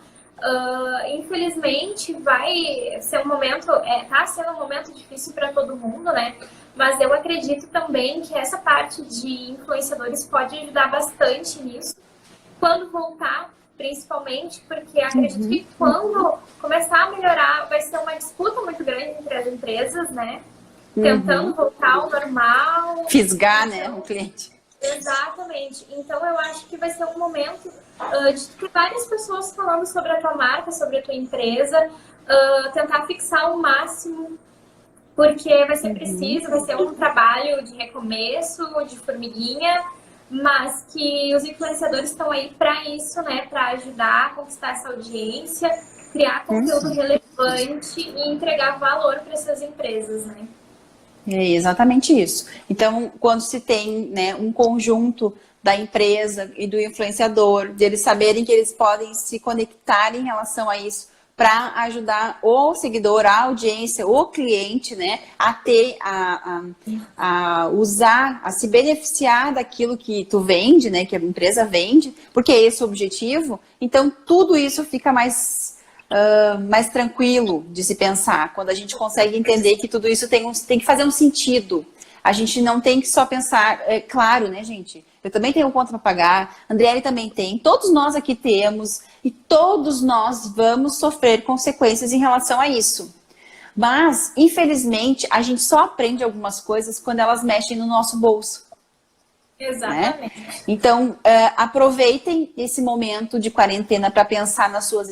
Infelizmente, vai ser um momento, tá sendo um momento difícil para todo mundo, né? Mas eu acredito também que essa parte de influenciadores pode ajudar bastante nisso. Quando voltar, principalmente, porque acredito que quando começar a melhorar, vai ser uma disputa muito grande entre as empresas, né? Tentando voltar ao normal. Fisgar, né, o cliente. Exatamente. Então, eu acho que vai ser um momento de ter várias pessoas falando sobre a tua marca, sobre a tua empresa, tentar fixar o máximo, porque vai ser preciso, vai ser um trabalho de recomeço, de formiguinha, mas que os influenciadores estão aí para isso, né? Para ajudar a conquistar essa audiência, criar conteúdo relevante e entregar valor para essas empresas, né? É exatamente isso. Então, quando se tem, né, um conjunto da empresa e do influenciador, de eles saberem que eles podem se conectar em relação a isso, para ajudar o seguidor, a audiência, o cliente, né, a ter, a usar, a se beneficiar daquilo que tu vende, né, que a empresa vende, porque é esse o objetivo. Então, tudo isso fica mais tranquilo de se pensar, quando a gente consegue entender que tudo isso tem que fazer um sentido. A gente não tem que só pensar, claro, né, gente? Eu também tenho conta para pagar, a Andriele também tem, todos nós aqui temos, e todos nós vamos sofrer consequências em relação a isso. Mas, infelizmente, a gente só aprende algumas coisas quando elas mexem no nosso bolso. Exatamente. Né? Então, aproveitem esse momento de quarentena para pensar nas suas